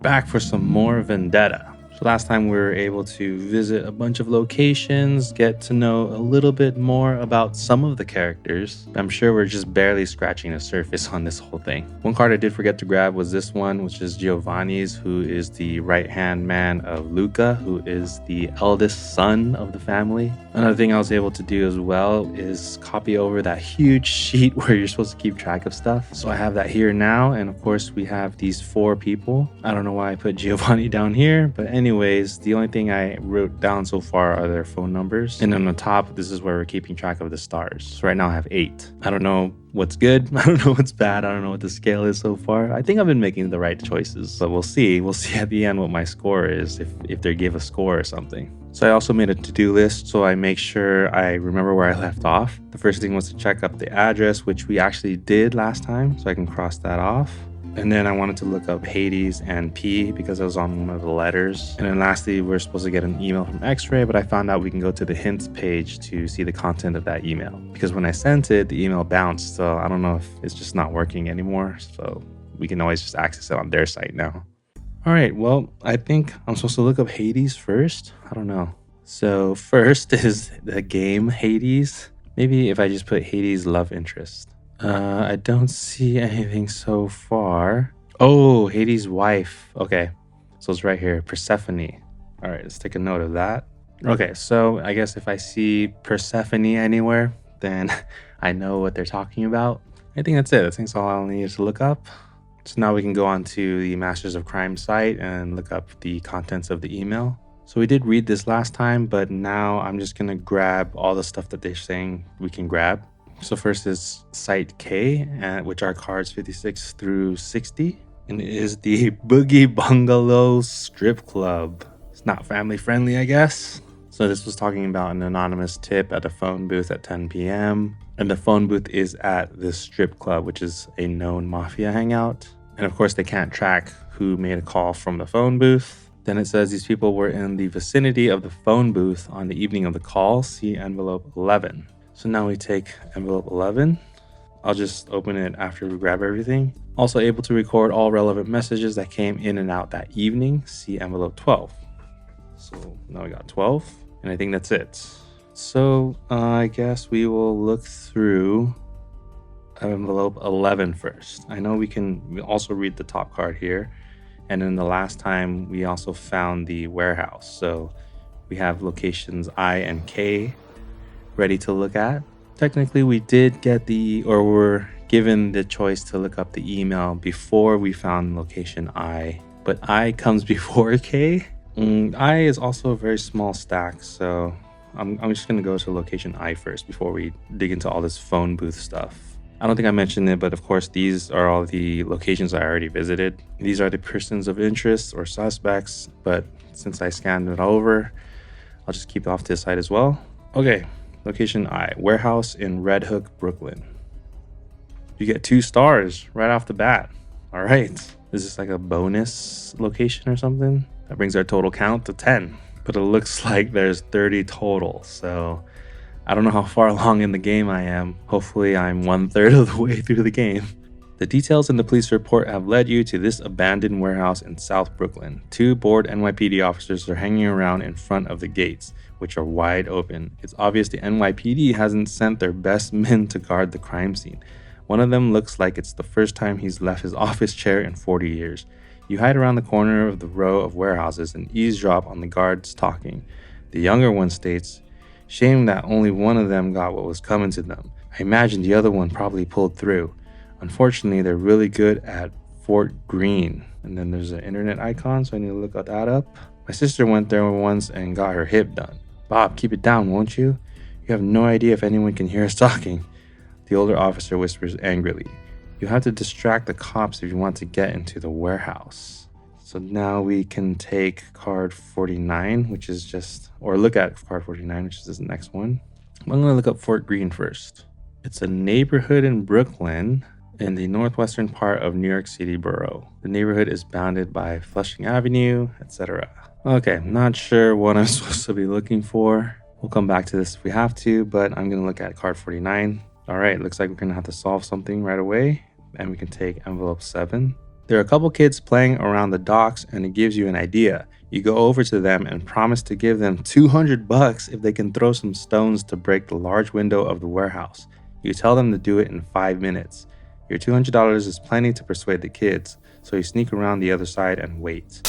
back for some more Vendetta. So last time we were able to visit a bunch of locations, get to know a little bit more about some of the characters. I'm sure we're just barely scratching the surface on this whole thing. One card I did forget to grab was this one, which is Giovanni's, who is the right-hand man of Luca, who is the eldest son of the family. Another thing I was able to do as well is copy over that huge sheet where you're supposed to keep track of stuff. So I have that here now, and of course we have these 4 people. I don't know why I put Giovanni down here, but anyways, the only thing I wrote down so far are their phone numbers. And on the top, this is where we're keeping track of the stars. So right now I have 8. I don't know what's good. I don't know what's bad. I don't know what the scale is so far. I think I've been making the right choices, but we'll see. We'll see at the end what my score is, if they give a score or something. So I also made a to-do list so I make sure I remember where I left off. The first thing was to check up the address, which we actually did last time, so I can cross that off. And then I wanted to look up Hades and P because it was on one of the letters. And then lastly, we're supposed to get an email from X-Ray, but I found out we can go to the hints page to see the content of that email. Because when I sent it, the email bounced, so I don't know if it's just not working anymore. So we can always just access it on their site now. All right, well, I think I'm supposed to look up Hades first. I don't know. So first is the game Hades. Maybe if I just put Hades love interest. I don't see anything so far. Oh, Hades' wife. Okay, so it's right here, Persephone. All right, let's take a note of that. Okay, so I guess if I see Persephone anywhere, then I know what they're talking about. I think that's it. I think that's all I'll need to look up. So now we can go on to the Masters of Crime site and look up the contents of the email. So we did read this last time, but now I'm just gonna grab all the stuff that they're saying we can grab. So first is Site K, which are cards 56 through 60. And it is the Boogie Bungalow Strip Club. It's not family friendly, I guess. So this was talking about an anonymous tip at a phone booth at 10 p.m. And the phone booth is at this strip club, which is a known mafia hangout. And of course, they can't track who made a call from the phone booth. Then it says these people were in the vicinity of the phone booth on the evening of the call. See envelope 11. So now we take envelope 11. I'll just open it after we grab everything. Also able to record all relevant messages that came in and out that evening. See envelope 12. So now we got 12. And I think that's it. So I guess we will look through envelope 11 first. I know we also read the top card here. And then the last time we also found the warehouse. So we have locations I and K ready to look at. Technically we did get were given the choice to look up the email before we found location I, but I comes before K. I is also a very small stack, so I'm just gonna go to location I first before we dig into all this phone booth stuff. I don't think I mentioned it, but of course these are all the locations I already visited. These are the persons of interest or suspects, but since I scanned it over, I'll just keep it off to the side as well. Okay, location I, warehouse in Red Hook, Brooklyn. You get 2 stars right off the bat. All right, is this like a bonus location or something? That brings our total count to 10, but it looks like there's 30 total, so I don't know how far along in the game I am. Hopefully I'm 1/3 of the way through the game. The details in the police report have led you to this abandoned warehouse in South Brooklyn. 2 bored NYPD officers are hanging around in front of the gates, which are wide open. It's obvious the NYPD hasn't sent their best men to guard the crime scene. One of them looks like it's the first time he's left his office chair in 40 years. You hide around the corner of the row of warehouses and eavesdrop on the guards talking. The younger one states, "Shame that only one of them got what was coming to them. I imagine the other one probably pulled through. Unfortunately, they're really good at Fort Greene." And then there's an internet icon, so I need to look that up. "My sister went there once and got her hip done." "Bob, keep it down, won't you? You have no idea if anyone can hear us talking." The older officer whispers angrily, "You have to distract the cops if you want to get into the warehouse." So now we can take card 49, which is look at card 49, which is the next one. I'm going to look up Fort Greene first. It's a neighborhood in Brooklyn in the northwestern part of New York City borough. The neighborhood is bounded by Flushing Avenue, etc. Okay, not sure what I'm supposed to be looking for. We'll come back to this if we have to, but I'm going to look at card 49. All right, looks like we're going to have to solve something right away, and we can take envelope 7. There are a couple kids playing around the docks and it gives you an idea. You go over to them and promise to give them $200 if they can throw some stones to break the large window of the warehouse. You tell them to do it in 5 minutes. Your $200 is plenty to persuade the kids, so you sneak around the other side and wait.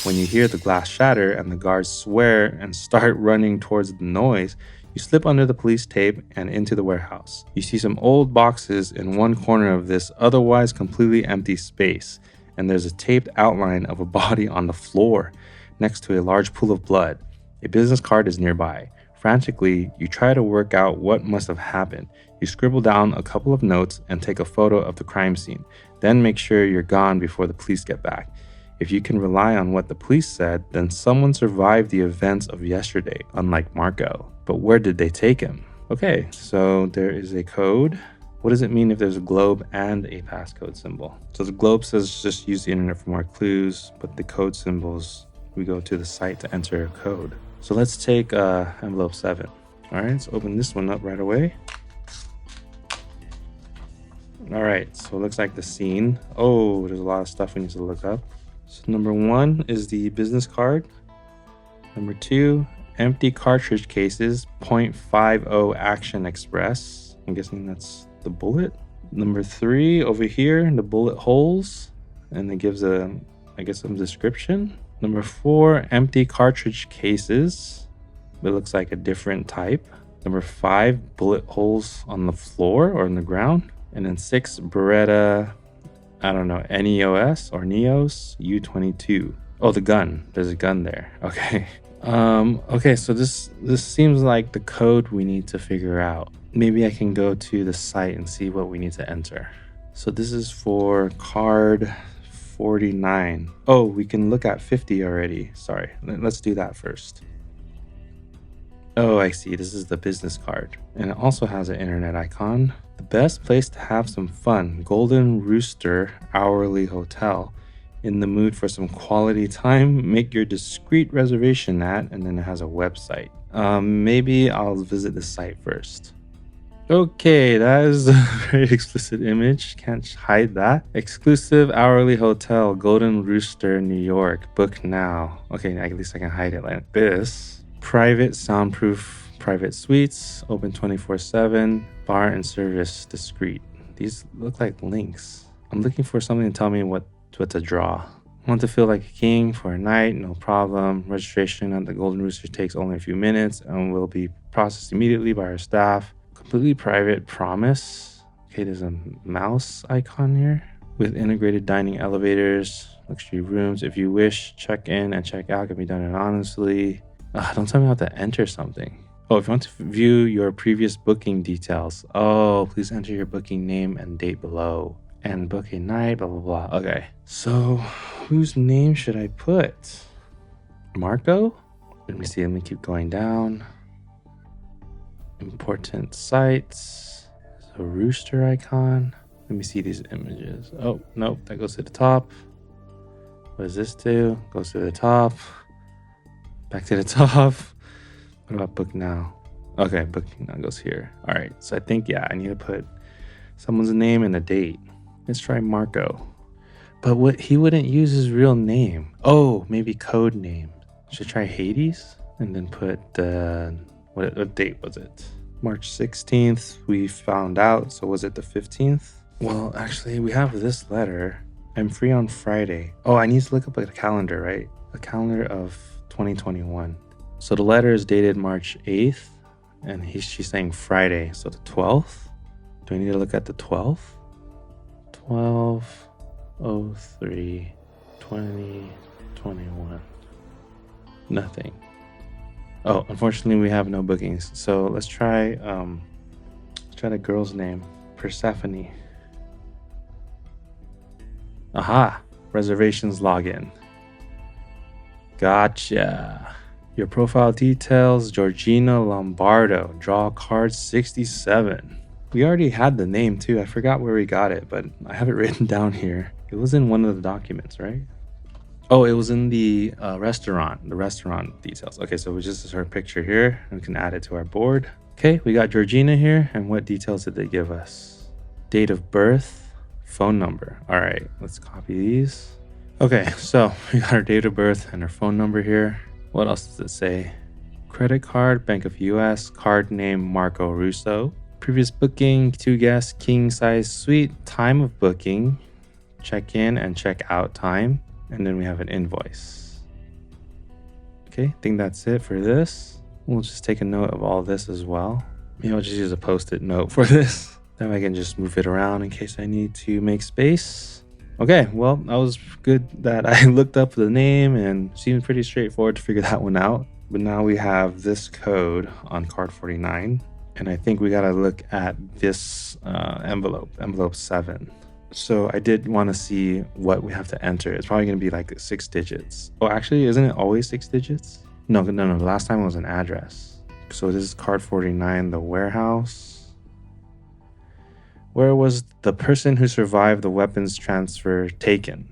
When you hear the glass shatter and the guards swear and start running towards the noise, you slip under the police tape and into the warehouse. You see some old boxes in one corner of this otherwise completely empty space, and there's a taped outline of a body on the floor next to a large pool of blood. A business card is nearby. Frantically, you try to work out what must have happened. You scribble down a couple of notes and take a photo of the crime scene. Then make sure you're gone before the police get back. If you can rely on what the police said, then someone survived the events of yesterday, unlike Marco. But where did they take him? Okay, so there is a code. What does it mean if there's a globe and a passcode symbol? So the globe says just use the internet for more clues, but the code symbols, we go to the site to enter a code. So let's take envelope 7. All right, let's open this one up right away. All right, so it looks like the scene. Oh, there's a lot of stuff we need to look up. So number 1 is the business card. Number 2, empty cartridge cases, .50 Action Express. I'm guessing that's the bullet. Number 3 over here, the bullet holes, and it gives some description. Number 4, empty cartridge cases. It looks like a different type. Number 5, bullet holes on the floor or on the ground. And then 6, Beretta, I don't know, NEOS or NEOS U22. Oh, the gun. There's a gun there. Okay. Okay, so this seems like the code we need to figure out. Maybe I can go to the site and see what we need to enter. So this is for card 49. Oh, we can look at 50 already. Sorry, let's do that first. Oh, I see. This is the business card. And it also has an internet icon. The best place to have some fun. Golden Rooster Hourly Hotel. In the mood for some quality time? Make your discreet reservation at, and then it has a website. Maybe I'll visit the site first. Okay, that is a very explicit image. Can't hide that. Exclusive hourly hotel, Golden Rooster, New York. Book now. Okay, at least I can hide it like this. Private, soundproof, private suites. Open 24/7. Bar and service discreet. These look like links. I'm looking for something to tell me what to draw. Want to feel like a king for a night? No problem. Registration at the Golden Rooster takes only a few minutes and will be processed immediately by our staff. Completely private, promise. Okay, there's a mouse icon here with integrated dining elevators, luxury rooms. If you wish, check in and check out can be done anonymously. Don't tell me how to enter something. Oh, if you want to view your previous booking details. Oh, please enter your booking name and date below. And book a night, blah, blah, blah. Okay, so whose name should I put? Marco? Let me see, let me keep going down. Important sites. There's a rooster icon. Let me see these images. Oh, nope, that goes to the top. What does this do? Goes to the top. Back to the top. What about book now? Okay, book now goes here. All right, so I think, I need to put someone's name and a date. Let's try Marco. But he wouldn't use his real name. Oh, maybe code name. Should I try Hades? And then put what date was it? March 16th, we found out. So was it the 15th? Well, actually, we have this letter. I'm free on Friday. Oh, I need to look up a calendar, right? A calendar of 2021. So the letter is dated March 8th, and she's saying Friday. So the 12th? Do I need to look at the 12th? 12/03/2021. Nothing. Oh, unfortunately we have no bookings. So let's try the girl's name. Persephone. Aha! Reservations login. Gotcha. Your profile details, Georgina Lombardo. Draw card 67. We already had the name too. I forgot where we got it, but I have it written down here. It was in one of the documents, right? Oh, it was in the restaurant details. Okay, so we just her picture here and we can add it to our board. Okay, we got Georgina here. And what details did they give us? Date of birth, phone number. All right, let's copy these. Okay, so we got our date of birth and our phone number here. What else does it say? Credit card, Bank of US, card name Marco Russo. Previous booking, 2 guests, king size suite, time of booking, check in and check out time, and then we have an invoice. Okay, I think that's it for this. We'll just take a note of all this as well. Maybe I'll just use a post-it note for this. Then I can just move it around in case I need to make space. Okay, well, that was good that I looked up the name and seemed pretty straightforward to figure that one out. But now we have this code on card 49. And I think we gotta look at this envelope 7. So I did want to see what we have to enter. It's probably gonna be like 6 digits. Oh, actually, isn't it always 6 digits? No. The last time it was an address. So this is card 49, the warehouse. Where was the person who survived the weapons transfer taken?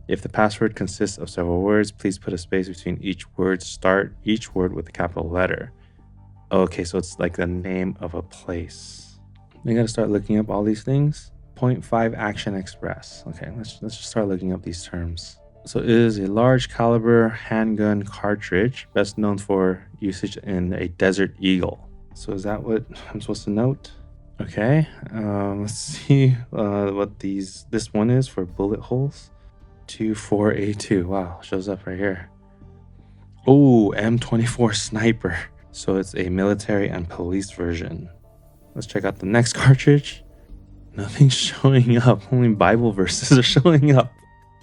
If the password consists of several words, please put a space between each word. Start each word with a capital letter. Okay, so it's like the name of a place. We gotta start looking up all these things. 0.5 Action Express. Okay, let's just start looking up these terms. So it is a large caliber handgun cartridge, best known for usage in a Desert Eagle. So is that what I'm supposed to note? Okay, let's see what this one is for bullet holes. 24A2. Wow, shows up right here. Oh, M24 sniper. So it's a military and police version. Let's check out the next cartridge. Nothing's showing up. Only Bible verses are showing up.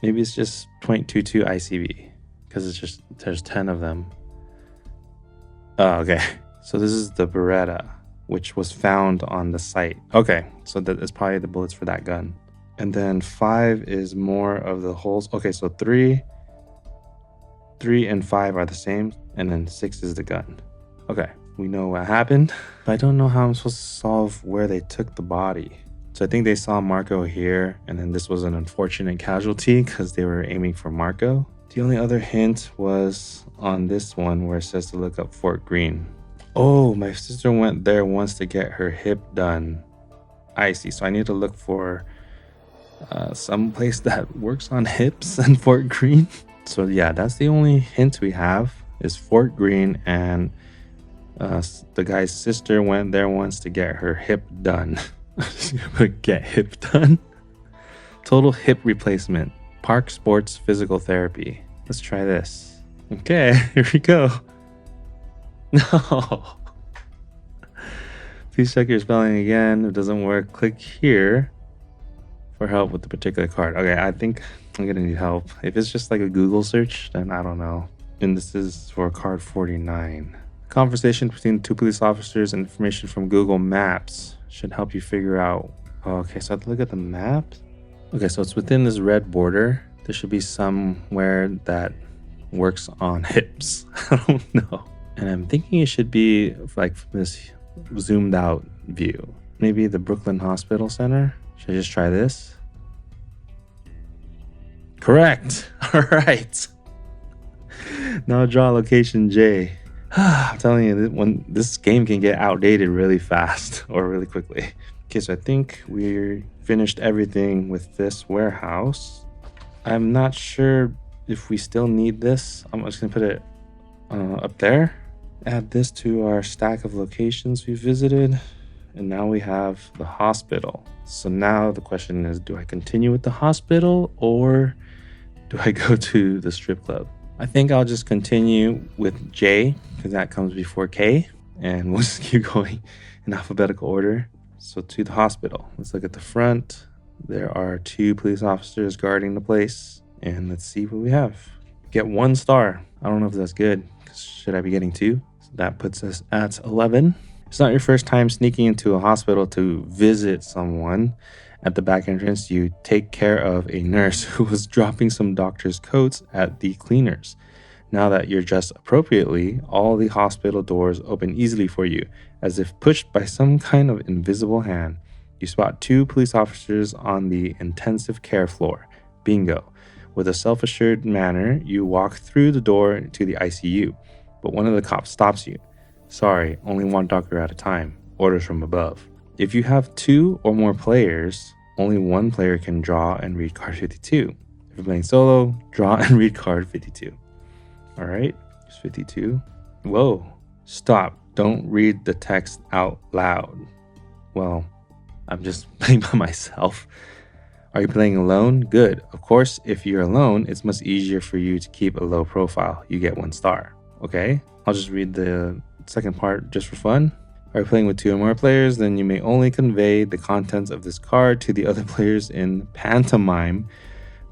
Maybe it's just .22 ICB because there's 10 of them. Oh, okay. So this is the Beretta, which was found on the site. Okay, so that is probably the bullets for that gun. And then 5 is more of the holes. Okay, so 3 and 5 are the same, and then 6 is the gun. Okay, we know what happened, but I don't know how I'm supposed to solve where they took the body. So I think they saw Marco here, and then this was an unfortunate casualty because they were aiming for Marco. The only other hint was on this one where it says to look up Fort Greene. Oh, my sister went there once to get her hip done. I see, so I need to look for some place that works on hips and Fort Greene. So yeah, that's the only hint we have is Fort Greene, and the guy's sister went there once to get her hip done. Get hip done. Total hip replacement. Park Sports Physical Therapy. Let's try this. Okay, here we go. No. Please check your spelling again. If it doesn't work, click here for help with the particular card. Okay, I think I'm gonna need help. If it's just like a Google search, then I don't know. And this is for card 49. Conversation between 2 police officers and information from Google Maps should help you figure out. Okay, so I have to look at the map. Okay, so it's within this red border. There should be somewhere that works on hips. I don't know. And I'm thinking it should be like this zoomed out view. Maybe the Brooklyn Hospital Center. Should I just try this? Correct. All right. Now draw location J. I'm telling you, this game can get outdated really fast or really quickly. Okay, so I think we finished everything with this warehouse. I'm not sure if we still need this. I'm just gonna put it up there. Add this to our stack of locations we visited. And now we have the hospital. So now the question is, do I continue with the hospital or do I go to the strip club? I think I'll just continue with J because that comes before K, and we'll just keep going in alphabetical order. So to the hospital, let's look at the front. There are 2 police officers guarding the place, and let's see what we have. Get 1 star. I don't know if that's good. Should I be getting 2? So that puts us at 11. It's not your first time sneaking into a hospital to visit someone. At the back entrance, you take care of a nurse who was dropping some doctor's coats at the cleaners. Now that you're dressed appropriately, all the hospital doors open easily for you, as if pushed by some kind of invisible hand. You spot 2 police officers on the intensive care floor. Bingo. With a self-assured manner, you walk through the door to the ICU, but one of the cops stops you. Sorry, only 1 doctor at a time. Orders from above. If you have 2 or more players, only one player can draw and read card 52. If you're playing solo, draw and read card 52. All right, here's 52. Whoa, stop. Don't read the text out loud. Well, I'm just playing by myself. Are you playing alone? Good. Of course, if you're alone, it's much easier for you to keep a low profile. You get 1 star. Okay, I'll just read the second part just for fun. Are you playing with 2 or more players? Then you may only convey the contents of this card to the other players in pantomime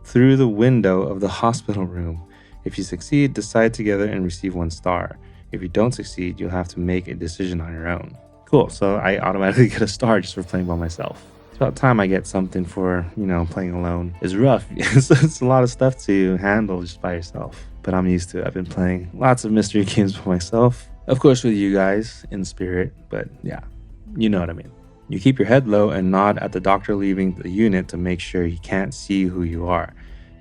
through the window of the hospital room. If you succeed, decide together and receive 1 star. If you don't succeed, you'll have to make a decision on your own. Cool, so I automatically get a star just for playing by myself. It's about time I get something for, playing alone. It's rough. It's a lot of stuff to handle just by yourself. But I'm used to it. I've been playing lots of mystery games by myself. Of course with you guys in spirit, but yeah, you know what I mean. You keep your head low and nod at the doctor leaving the unit to make sure he can't see who you are.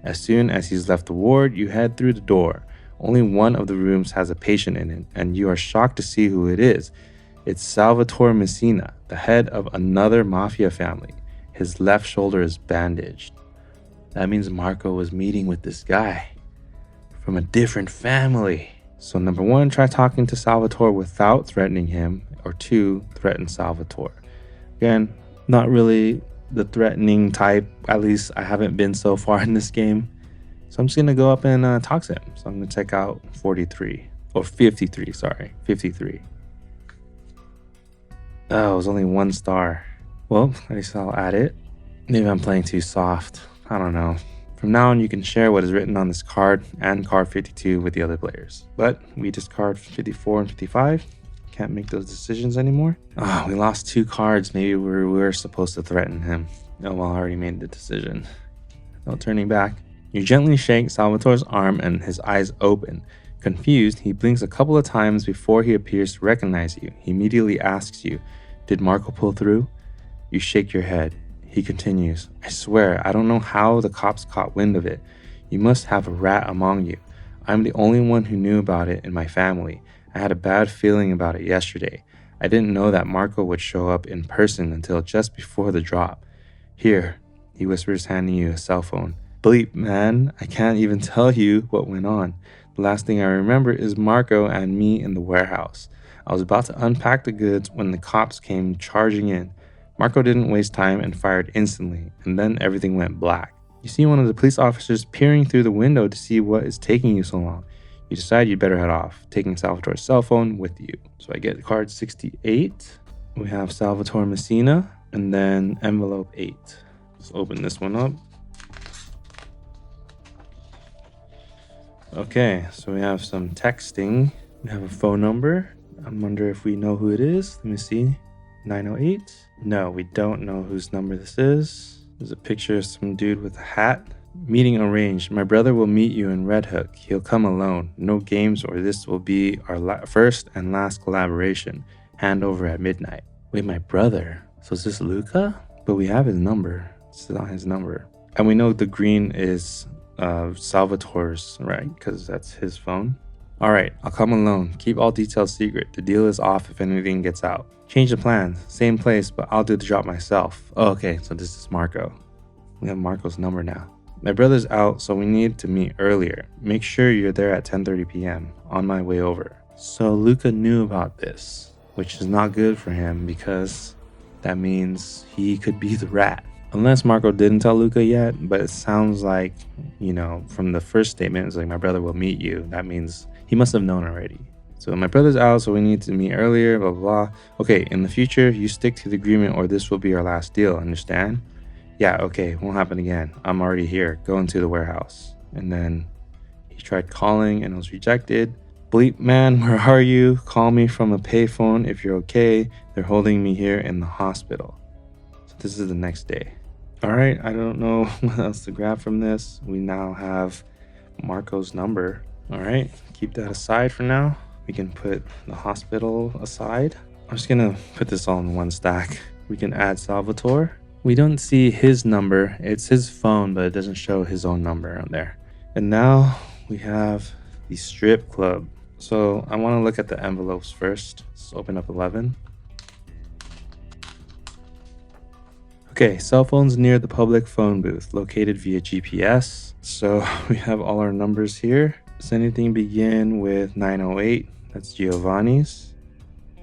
As soon as he's left the ward, you head through the door. Only one of the rooms has a patient in it, and you are shocked to see who it is. It's Salvatore Messina, the head of another mafia family. His left shoulder is bandaged. That means Marco was meeting with this guy from a different family. So number 1, try talking to Salvatore without threatening him, or 2, threaten Salvatore. Again, not really the threatening type, at least I haven't been so far in this game. So I'm just going to go up and talk to him. So I'm going to check out 43, or 53, sorry, 53. Oh, it was only 1 star. Well, at least I'll add it. Maybe I'm playing too soft. I don't know. From now on, you can share what is written on this card and card 52 with the other players. But we discard 54 and 55. Can't make those decisions anymore. Oh, we lost 2 cards. Maybe we were supposed to threaten him. Oh, well, I already made the decision. No turning back. You gently shake Salvatore's arm and his eyes open. Confused, he blinks a couple of times before he appears to recognize you. He immediately asks you, "Did Marco pull through?" You shake your head. He continues, "I swear, I don't know how the cops caught wind of it. You must have a rat among you. I'm the only one who knew about it in my family. I had a bad feeling about it yesterday. I didn't know that Marco would show up in person until just before the drop. Here," he whispers, handing you a cell phone. "Bleep, man, I can't even tell you what went on. The last thing I remember is Marco and me in the warehouse. I was about to unpack the goods when the cops came charging in. Marco didn't waste time and fired instantly, and then everything went black. You see one of the police officers peering through the window to see what is taking you so long. You decide you'd better head off, taking Salvatore's cell phone with you." So I get card 68. We have Salvatore Messina, and then envelope 8. Let's open this one up. Okay, so we have some texting. We have a phone number. I wonder if we know who it is. Let me see. 908. No, we don't know whose number this is. There's a picture of some dude with a hat. Meeting arranged. My brother will meet you in Red Hook. He'll come alone. No games, or this will be our first and last collaboration. Hand over at midnight. Wait, my brother? So is this Luca? But we have his number. It's not his number. And we know the green is Salvatore's, right? Because that's his phone. All right, I'll come alone. Keep all details secret. The deal is off if anything gets out. Change the plans. Same place, but I'll do the job myself. Oh, okay, so this is Marco. We have Marco's number now. My brother's out, so we need to meet earlier. Make sure you're there at 10:30 p.m. On my way over. So Luca knew about this, which is not good for him because that means he could be the rat. Unless Marco didn't tell Luca yet, but it sounds like, from the first statement, it's like, my brother will meet you. That means he must have known already. So my brother's out, so we need to meet earlier, blah, blah, blah. Okay, in the future, you stick to the agreement or this will be our last deal, understand? Yeah, okay, won't happen again. I'm already here. Go into the warehouse. And then he tried calling and it was rejected. Bleep, man, where are you? Call me from a payphone if you're okay. They're holding me here in the hospital. So this is the next day. All right, I don't know what else to grab from this. We now have Marco's number. All right, keep that aside for now. We can put the hospital aside. I'm just gonna put this all in one stack. We can add Salvatore. We don't see his number. It's his phone, but it doesn't show his own number on there. And now we have the strip club. So I wanna look at the envelopes first. Let's open up 11. Okay, Okay, cell phones near the public phone booth, located via GPS. So we have all our numbers here. Does anything begin with 908? That's Giovanni's.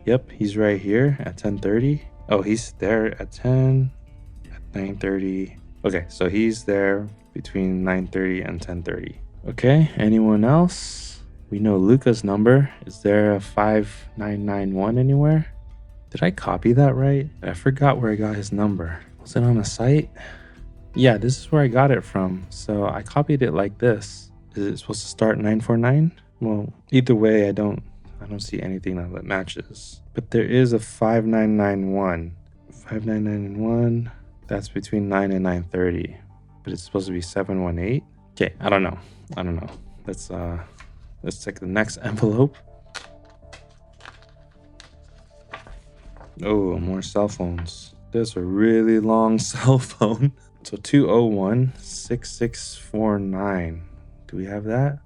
Yep, he's right here at 10:30. Oh, he's there at 10, at 9:30. Okay, so he's there between 9:30 and 10:30. Okay, anyone else? We know Luca's number. Is there a 5991 anywhere? Did I copy that right? I forgot where I got his number. Was it on a site? Yeah, this is where I got it from. So I copied it like this. Is it supposed to start 949? Well, either way, I don't see anything that matches. But there is a 5991. 5991, that's between 9 and 9:30. But it's supposed to be 718. Okay, I don't know. Let's check the next envelope. Oh, more cell phones. There's a really long cell phone. So 201-6649. Do we have that?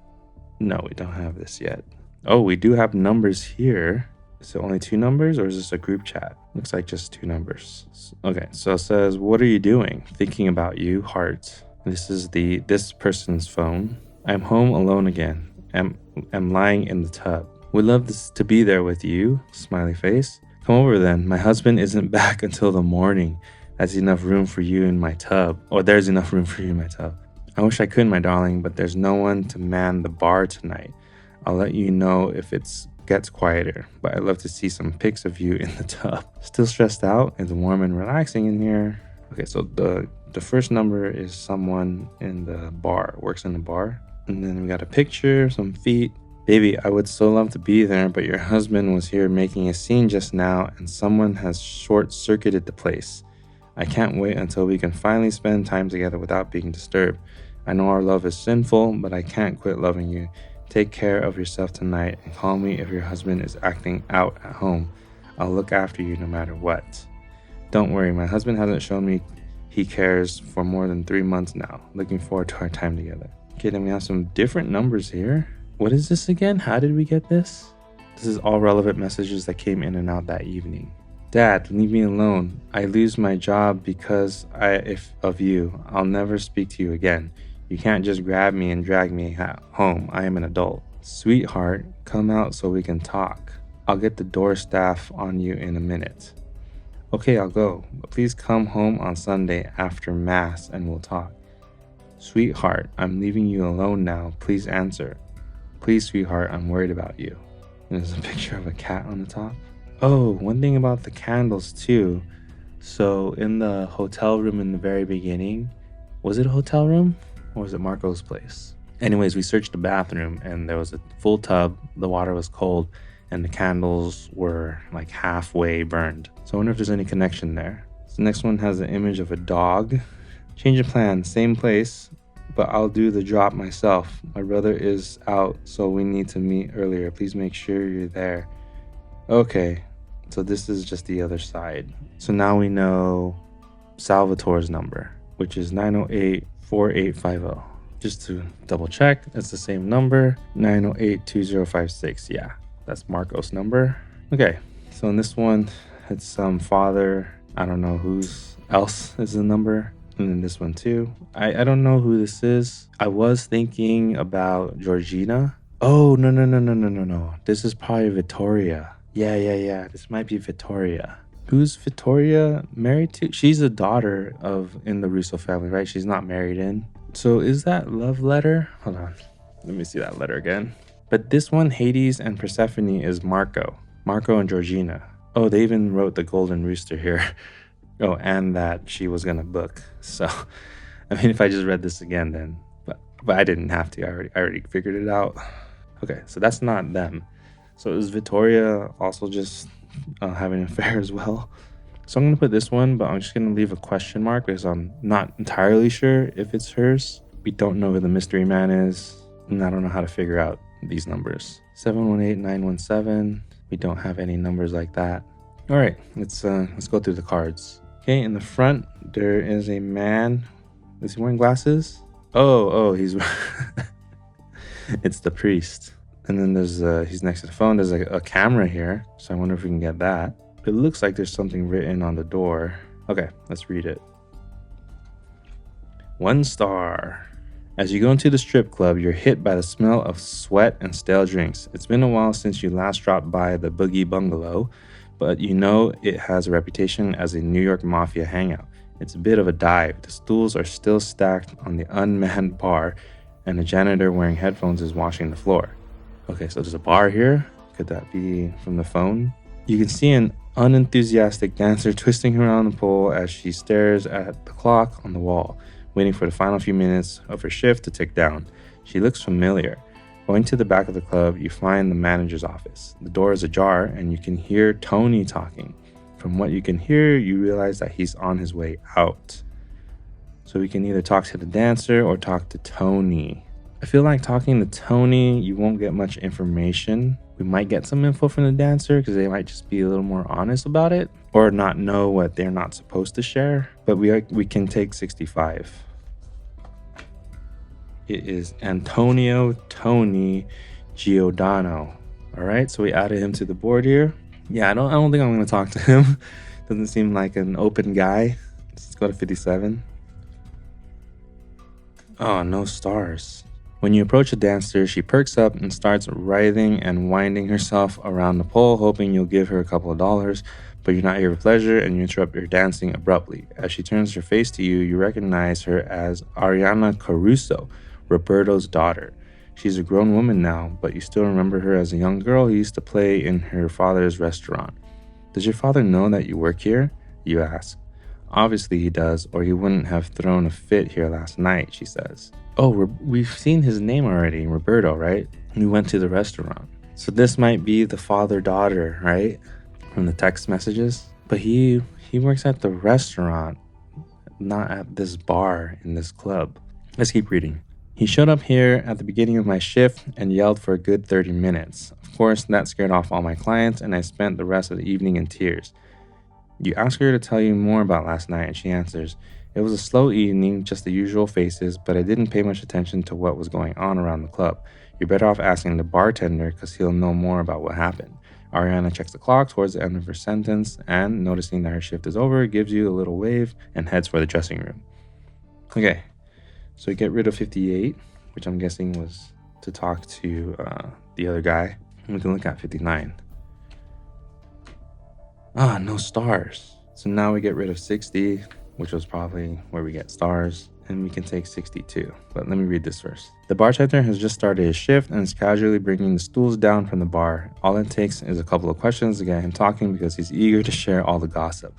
No, we don't have this yet. Oh, we do have numbers here. Is it only 2 numbers or is this a group chat? Looks like just 2 numbers. Okay, so it says, what are you doing? Thinking about you, heart. This is this person's phone. I'm home alone again. I'm lying in the tub. Would love to be there with you, smiley face. Come over then. My husband isn't back until the morning. That's enough room for you in my tub. Or there's enough room for you in my tub. I wish I could, my darling, but there's no one to man the bar tonight. I'll let you know if it gets quieter, but I'd love to see some pics of you in the tub. Still stressed out? It's warm and relaxing in here. Okay, so the first number is someone in the bar, works in the bar. And then we got a picture, some feet. Baby, I would so love to be there, but your husband was here making a scene just now and someone has short-circuited the place. I can't wait until we can finally spend time together without being disturbed. I know our love is sinful, but I can't quit loving you. Take care of yourself tonight and call me if your husband is acting out at home. I'll look after you no matter what. Don't worry, my husband hasn't shown me he cares for more than 3 months now. Looking forward to our time together. Okay, then we have some different numbers here. What is this again? How did we get this? This is all relevant messages that came in and out that evening. Dad, leave me alone. I lose my job because of you. I'll never speak to you again. You can't just grab me and drag me home. I am an adult. Sweetheart, come out so we can talk. I'll get the door staff on you in a minute. Okay, I'll go. But please come home on Sunday after Mass and we'll talk. Sweetheart, I'm leaving you alone now. Please answer. Please, sweetheart, I'm worried about you. And there's a picture of a cat on the top. Oh, one thing about the candles too. So in the hotel room in the very beginning, was it a hotel room or was it Marco's place? Anyways, we searched the bathroom and there was a full tub. The water was cold and the candles were like halfway burned. So I wonder if there's any connection there. So the next one has an image of a dog. Change of plan, same place, but I'll do the drop myself. My brother is out, so we need to meet earlier. Please make sure you're there. Okay, so this is just the other side. So now we know Salvatore's number, which is 908-4850. Just to double check, it's the same number, 908-2056. Yeah, that's Marco's number. Okay, so in this one, it's some father. I don't know whose else is the number. And then this one too. I don't know who this is. I was thinking about Georgina. Oh, no. This is probably Vittoria. Yeah. This might be Vittoria. Who's Vittoria married to? She's a daughter in the Russo family, right? She's not married in. So is that love letter? Hold on. Let me see that letter again. But this one, Hades and Persephone, is Marco. Marco and Georgina. Oh, they even wrote the golden rooster here. Oh, and that she was gonna book. So, I mean, if I just read this again, then, but I didn't have to. I already figured it out. Okay, so that's not them. So is Victoria also just having an affair as well? So I'm gonna put this one, but I'm just gonna leave a question mark because I'm not entirely sure if it's hers. We don't know who the mystery man is, and I don't know how to figure out these numbers. 718-917. We don't have any numbers like that. All right, let's go through the cards. Okay, in the front, there is a man. Is he wearing glasses? Oh, he's... It's the priest. And then there's, he's next to the phone. There's a camera here, so I wonder if we can get that. It looks like there's something written on the door. Okay, let's read it. 1 star. As you go into the strip club, you're hit by the smell of sweat and stale drinks. It's been a while since you last dropped by the Boogie Bungalow, but you know it has a reputation as a New York mafia hangout. It's a bit of a dive. The stools are still stacked on the unmanned bar, and the janitor wearing headphones is washing the floor. Okay, so there's a bar here. Could that be from the phone? You can see an unenthusiastic dancer twisting around the pole as she stares at the clock on the wall, waiting for the final few minutes of her shift to tick down. She looks familiar. Going to the back of the club, you find the manager's office. The door is ajar and you can hear Tony talking. From what you can hear, you realize that he's on his way out. So we can either talk to the dancer or talk to Tony. I feel like talking to Tony, you won't get much information. We might get some info from the dancer because they might just be a little more honest about it or not know what they're not supposed to share. But we can take 65. It is Antonio Tony Giordano. All right, so we added him to the board here. Yeah, I don't think I'm going to talk to him. Doesn't seem like an open guy. Let's go to 57. Oh, no stars. When you approach a dancer, she perks up and starts writhing and winding herself around the pole, hoping you'll give her a couple of dollars, but you're not here for pleasure and you interrupt her dancing abruptly. As she turns her face to you, you recognize her as Ariana Caruso, Roberto's daughter. She's a grown woman now, but you still remember her as a young girl who used to play in her father's restaurant. Does your father know that you work here? You ask. Obviously he does, or he wouldn't have thrown a fit here last night, she says. Oh, we've seen his name already, Roberto, right? We went to the restaurant. So this might be the father-daughter, right? From the text messages. But he works at the restaurant, not at this bar in this club. Let's keep reading. He showed up here at the beginning of my shift and yelled for a good 30 minutes. Of course, that scared off all my clients and I spent the rest of the evening in tears. You ask her to tell you more about last night and she answers, it was a slow evening, just the usual faces, but I didn't pay much attention to what was going on around the club. You're better off asking the bartender because he'll know more about what happened. Ariana checks the clock towards the end of her sentence and, noticing that her shift is over, gives you a little wave and heads for the dressing room. Okay, so we get rid of 58, which I'm guessing was to talk to the other guy. We can look at 59. Ah, no stars. So now we get rid of 60, which was probably where we get stars, and we can take 62. But let me read this first. The bartender has just started his shift and is casually bringing the stools down from the bar. All it takes is a couple of questions to get him talking because he's eager to share all the gossip.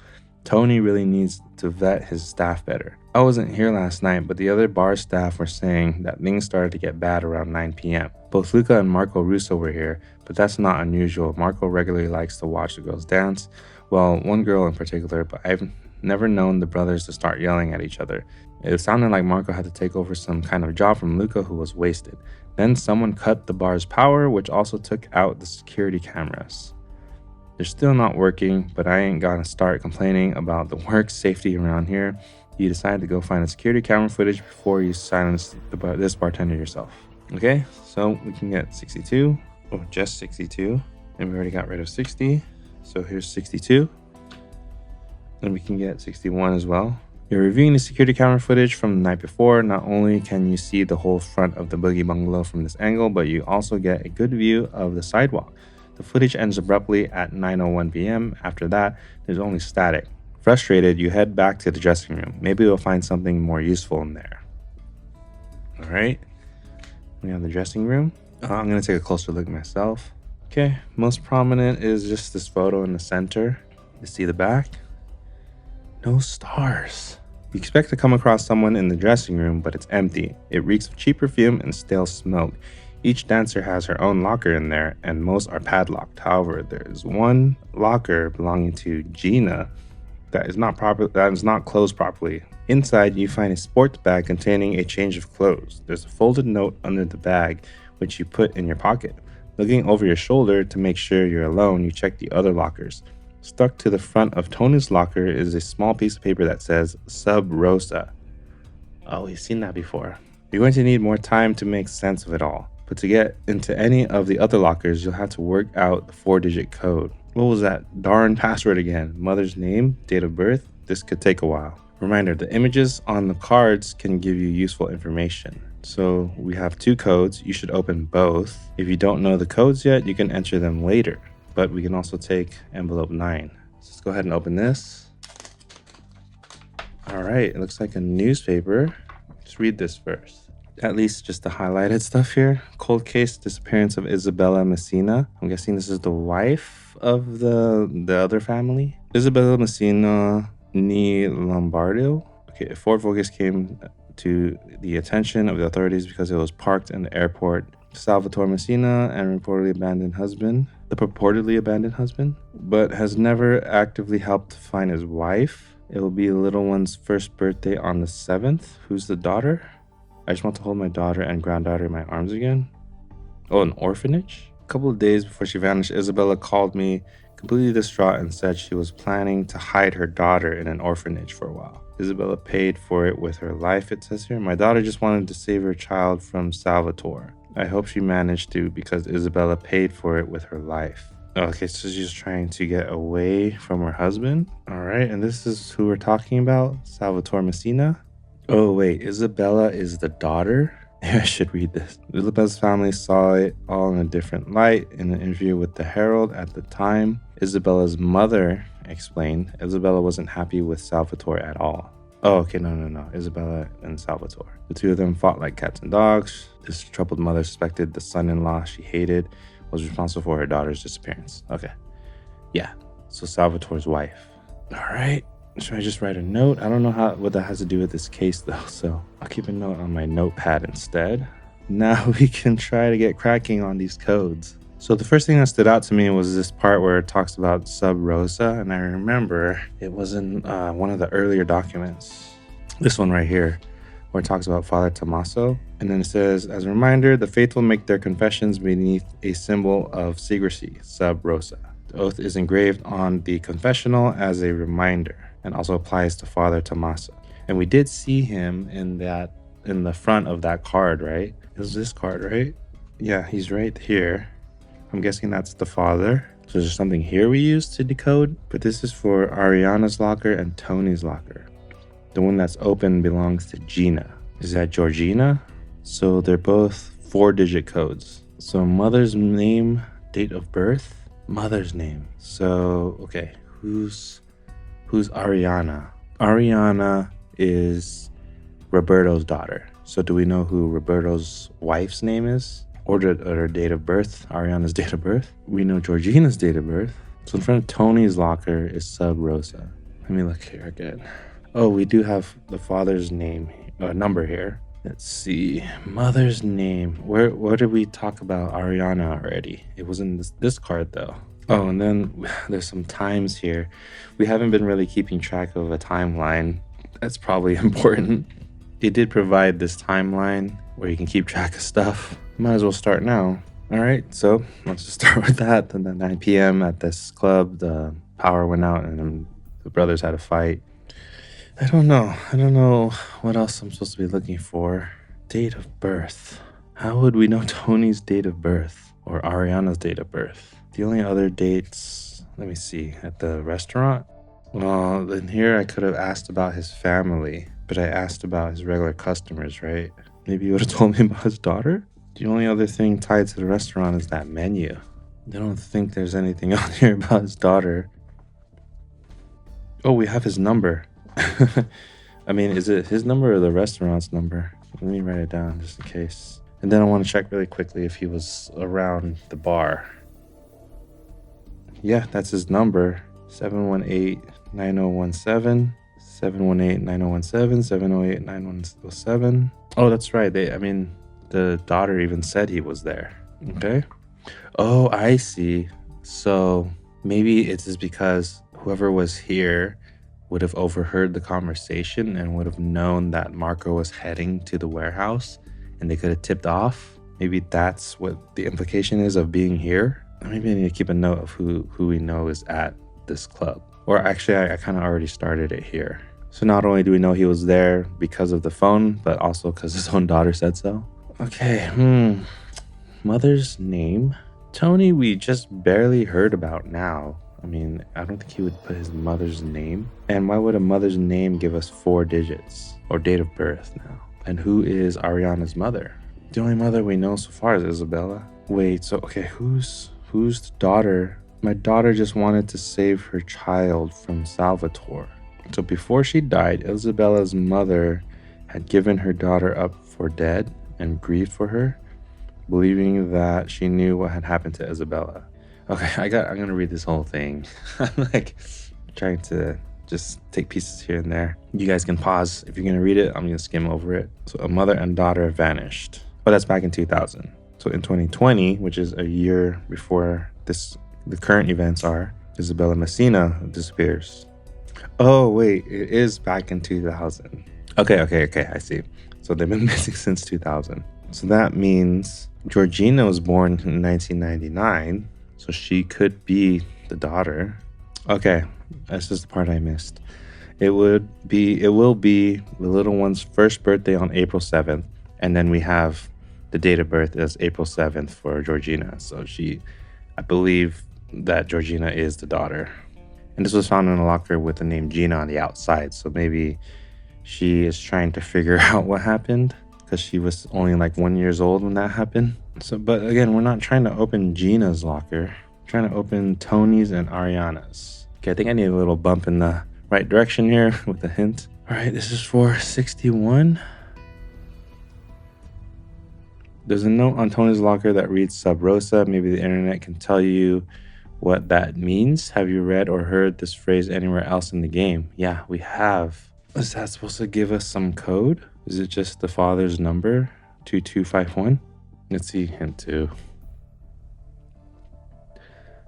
Tony really needs to vet his staff better. I wasn't here last night, but the other bar staff were saying that things started to get bad around 9 p.m. Both Luca and Marco Russo were here, but that's not unusual. Marco regularly likes to watch the girls dance. Well, one girl in particular, but I've never known the brothers to start yelling at each other. It sounded like Marco had to take over some kind of job from Luca, who was wasted. Then someone cut the bar's power, which also took out the security cameras. They're still not working, but I ain't gonna start complaining about the work safety around here. You decide to go find the security camera footage before you silence this bartender yourself. Okay, so we can get 62, or just 62, and we already got rid of 60. So here's 62. And we can get 61 as well. You're reviewing the security camera footage from the night before. Not only can you see the whole front of the Boogie Bungalow from this angle, but you also get a good view of the sidewalk. The footage ends abruptly at 9:01 p.m. After that, there's only static. Frustrated, you head back to the dressing room. Maybe we'll find something more useful in there. All right, we have the dressing room. I'm gonna take a closer look myself. Okay, most prominent is just this photo in the center. You see the back? No stars. You expect to come across someone in the dressing room, but it's empty. It reeks of cheap perfume and stale smoke. Each dancer has her own locker in there, and most are padlocked. However, there is one locker belonging to Gina that is not closed properly. Inside, you find a sports bag containing a change of clothes. There's a folded note under the bag, which you put in your pocket. Looking over your shoulder to make sure you're alone, you check the other lockers. Stuck to the front of Tony's locker is a small piece of paper that says Sub Rosa. Oh, we've seen that before. You're going to need more time to make sense of it all. But to get into any of the other lockers, you'll have to work out the 4-digit code. What was that darn password again? Mother's name? Date of birth? This could take a while. Reminder, the images on the cards can give you useful information. So we have 2 codes. You should open both. If you don't know the codes yet, you can enter them later. But we can also take envelope 9. So let's go ahead and open this. All right, it looks like a newspaper. Let's read this first. At least just the highlighted stuff here. Cold case disappearance of Isabella Messina. I'm guessing this is the wife of the other family. Isabella Messina ni Lombardo. Okay, a Ford Focus came to the attention of the authorities because it was parked in the airport. Salvatore Messina and the purportedly abandoned husband, but has never actively helped find his wife. It will be the little one's first birthday on the 7th. Who's the daughter? I just want to hold my daughter and granddaughter in my arms again. Oh, an orphanage? A couple of days before she vanished, Isabella called me completely distraught and said she was planning to hide her daughter in an orphanage for a while. Isabella paid for it with her life, it says here. My daughter just wanted to save her child from Salvatore. I hope she managed to because Isabella paid for it with her life. Okay, so she's trying to get away from her husband. All right, and this is who we're talking about, Salvatore Messina. Oh, wait, Isabella is the daughter? I should read this. Isabella's family saw it all in a different light. In an interview with the Herald at the time, Isabella's mother explained Isabella wasn't happy with Salvatore at all. Oh, okay, no. Isabella and Salvatore. The two of them fought like cats and dogs. This troubled mother suspected the son-in-law she hated was responsible for her daughter's disappearance. Okay. Yeah. So Salvatore's wife. All right. Should I just write a note? I don't know what that has to do with this case though, so I'll keep a note on my notepad instead. Now we can try to get cracking on these codes. So the first thing that stood out to me was this part where it talks about sub rosa, and I remember it was in one of the earlier documents. This one right here, where it talks about Father Tommaso. And then it says, as a reminder, the faithful make their confessions beneath a symbol of secrecy, sub rosa. The oath is engraved on the confessional as a reminder and also applies to Father Tommaso. And we did see him in the front of that card, right? It was this card, right? Yeah, he's right here. I'm guessing that's the father. So there's something here we use to decode, but this is for Ariana's locker and Tony's locker. The one that's open belongs to Gina. Is that Georgina? So they're both 4-digit codes. So mother's name, date of birth, mother's name. So, okay, who's Ariana? Ariana is Roberto's daughter. So do we know who Roberto's wife's name is? Or her date of birth, Ariana's date of birth? We know Georgina's date of birth. So in front of Tony's locker is sub rosa. Let me look here again. Oh, we do have the father's name, number here. Let's see, mother's name. Where did we talk about Ariana already? It was in this card though. Oh, and then there's some times here. We haven't been really keeping track of a timeline. That's probably important. It did provide this timeline where you can keep track of stuff. Might as well start now. All right, so let's just start with that. Then at 9 p.m. at this club, the power went out and the brothers had a fight. I don't know what else I'm supposed to be looking for. Date of birth. How would we know Tony's date of birth or Ariana's date of birth? The only other dates, let me see, at the restaurant? Well, in here I could have asked about his family, but I asked about his regular customers, right? Maybe he would have told me about his daughter? The only other thing tied to the restaurant is that menu. I don't think there's anything on here about his daughter. Oh, we have his number. I mean, is it his number or the restaurant's number? Let me write it down just in case. And then I want to check really quickly if he was around the bar. Yeah, that's his number. 718-9017. 718-9017. 708-9107. Oh, that's right. The daughter even said he was there. Okay. Oh, I see. So maybe it's just because whoever was here would have overheard the conversation and would have known that Marco was heading to the warehouse and they could have tipped off. Maybe that's what the implication is of being here. Maybe I need to keep a note of who we know is at this club. Or actually, I kind of already started it here. So not only do we know he was there because of the phone, but also because his own daughter said so. Okay, Mother's name. Tony, we just barely heard about now. I mean, I don't think he would put his mother's name. And why would a mother's name give us 4 digits or date of birth now? And who is Ariana's mother? The only mother we know so far is Isabella. Wait, so okay, who's the daughter? My daughter just wanted to save her child from Salvatore. So before she died, Isabella's mother had given her daughter up for dead and grieved for her, believing that she knew what had happened to Isabella. Okay, I'm gonna read this whole thing. I'm like trying to just take pieces here and there. You guys can pause if you're gonna read it. I'm gonna skim over it. So a mother and daughter vanished. Oh, that's back in 2000. So in 2020, which is a year before the current events are, Isabella Messina disappears. Oh wait, it is back in 2000. Okay, I see. So they've been missing since 2000. So that means Georgina was born in 1999, so she could be the daughter. Okay, that's just the part I missed. It will be the little one's first birthday on April 7th, and then we have the date of birth as April 7th for Georgina. So I believe that Georgina is the daughter. And this was found in a locker with the name Gina on the outside. So maybe she is trying to figure out what happened because she was only like 1 year old when that happened. So, but again, we're not trying to open Gina's locker. We're trying to open Tony's and Ariana's. Okay, I think I need a little bump in the right direction here with a hint. All right, this is for 61. There's a note on Tony's locker that reads Sub Rosa. Maybe the internet can tell you what that means. Have you read or heard this phrase anywhere else in the game? Yeah, we have. Is that supposed to give us some code? Is it just the father's number? 2251? Let's see, hint 2.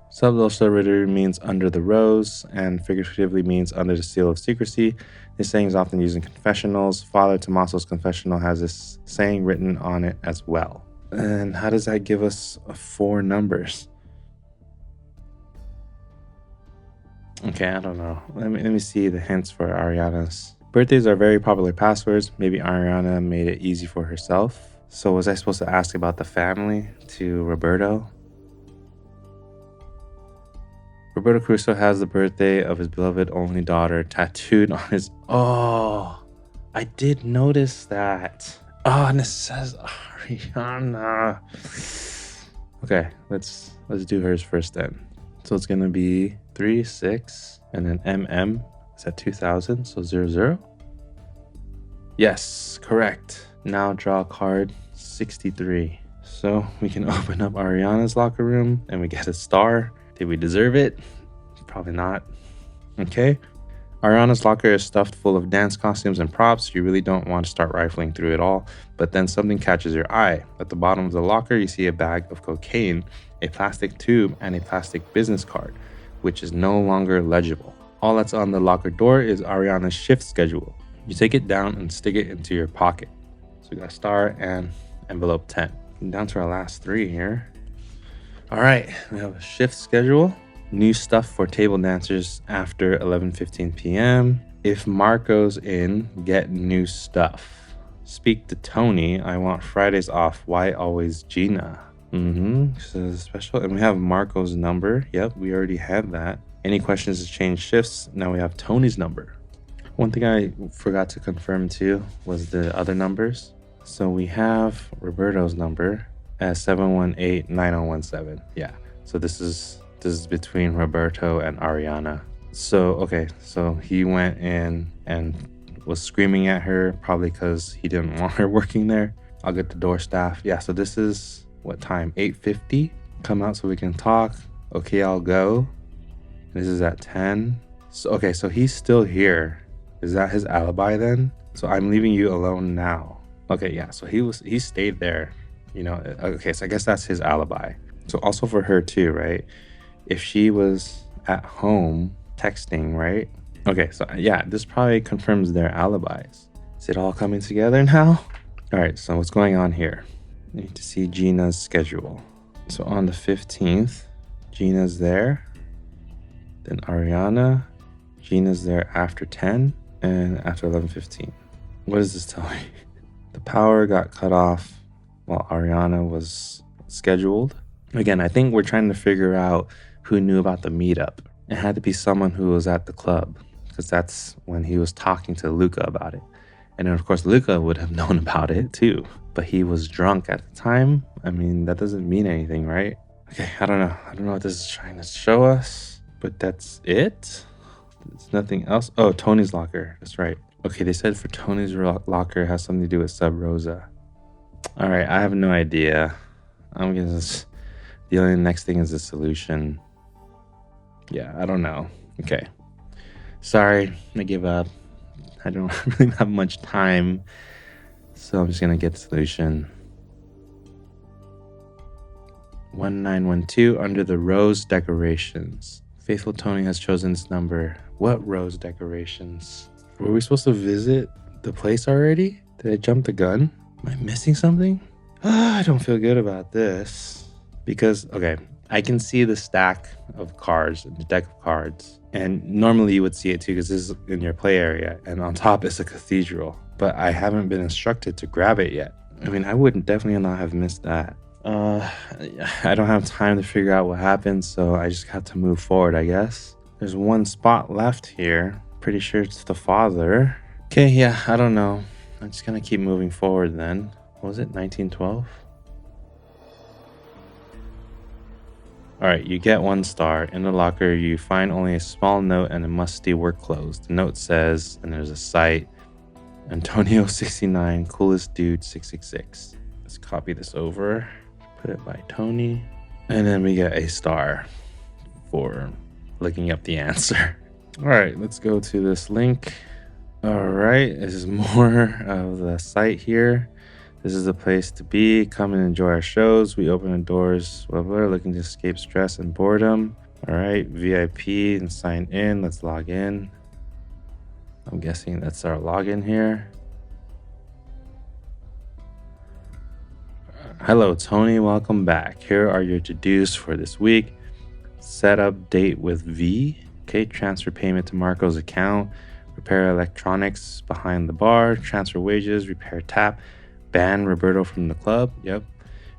Sub Rosa literally means under the rose and figuratively means under the seal of secrecy. This saying is often used in confessionals. Father Tommaso's confessional has this saying written on it as well. And how does that give us 4 numbers? Okay, I don't know. Let me see the hints for Ariana's. Birthdays are very popular passwords. Maybe Ariana made it easy for herself. So was I supposed to ask about the family to Roberto? Roberto Crusoe has the birthday of his beloved only daughter tattooed on his... Oh, I did notice that. Oh, and it says Ariana. Okay, let's do hers first then. So it's gonna be 3, 6, and then MM is at 2000, so 00. Yes, correct. Now draw card 63. So we can open up Ariana's locker room and we get a star. Did we deserve it? Probably not. Okay. Ariana's locker is stuffed full of dance costumes and props. You really don't want to start rifling through it all, but then something catches your eye. At the bottom of the locker, you see a bag of cocaine, a plastic tube, and a plastic business card, which is no longer legible. All that's on the locker door is Ariana's shift schedule. You take it down and stick it into your pocket. So we got star and envelope 10. And down to our last 3 here. All right, we have a shift schedule. New stuff for table dancers after 11:15 p.m. If Marco's in, get new stuff. Speak to Tony. I want Fridays off. Why always Gina? So special. And we have Marco's number. Yep, we already had that. Any questions to change shifts? Now we have Tony's number. One thing I forgot to confirm too was the other numbers. So we have Roberto's number as 718-9017. Yeah. So this is between Roberto and Ariana. So okay, so he went in and was screaming at her, probably because he didn't want her working there. I'll get the door staff. Yeah, so this is what time? 8:50. Come out so we can talk. Okay, I'll go. This is at 10. So okay, so he's still here. Is that his alibi then? So I'm leaving you alone now. Okay, yeah, so he stayed there, you know. Okay, so I guess that's his alibi. So also for her too, right? If she was at home texting, right? Okay, so yeah, this probably confirms their alibis. Is it all coming together now? All right, so what's going on here? I need to see Gina's schedule. So on the 15th, Gina's there. Then Ariana, Gina's there after 10 and after 11:15. What does this tell me? The power got cut off while Ariana was scheduled. Again, I think we're trying to figure out who knew about the meetup. It had to be someone who was at the club, because that's when he was talking to Luca about it. And then, of course, Luca would have known about it too, but he was drunk at the time. I mean, that doesn't mean anything, right? Okay, I don't know. I don't know what this is trying to show us, but that's it. There's nothing else. Oh, Tony's locker. That's right. Okay, they said for Tony's locker it has something to do with Sub Rosa. All right, I have no idea. I'm gonna just... The only next thing is the solution. Yeah, I don't know. Okay. Sorry, I give up. I don't really have much time, so I'm just gonna get the solution. 1912 under the rose decorations. Faithful Tony has chosen this number. What rose decorations? Were we supposed to visit the place already? Did I jump the gun? Am I missing something? I don't feel good about this. Because, okay, I can see the stack of cards, the deck of cards. And normally you would see it too, because this is in your play area. And on top is a cathedral. But I haven't been instructed to grab it yet. I mean, I would definitely not have missed that. I don't have time to figure out what happened, so I just got to move forward, I guess. There's one spot left here. Pretty sure it's the father. Okay, yeah, I don't know. I'm just gonna keep moving forward then. What was it, 1912? All right, you get 1 star. In the locker, you find only a small note and a musty work clothes. The note says, and there's a site, Antonio 69, coolest dude 666. Let's copy this over, put it by Tony, and then we get a star for looking up the answer. All right, let's go to this link. All right, this is more of the site here. This is the place to be. Come and enjoy our shows. We open the doors, blah, blah, looking to escape stress and boredom. All right, VIP and sign in. Let's log in. I'm guessing that's our login here. Hello, Tony. Welcome back. Here are your to-dos for this week. Set up date with V. Okay, transfer payment to Marco's account. Repair electronics behind the bar. Transfer wages. Repair tap. Ban Roberto from the club. Yep.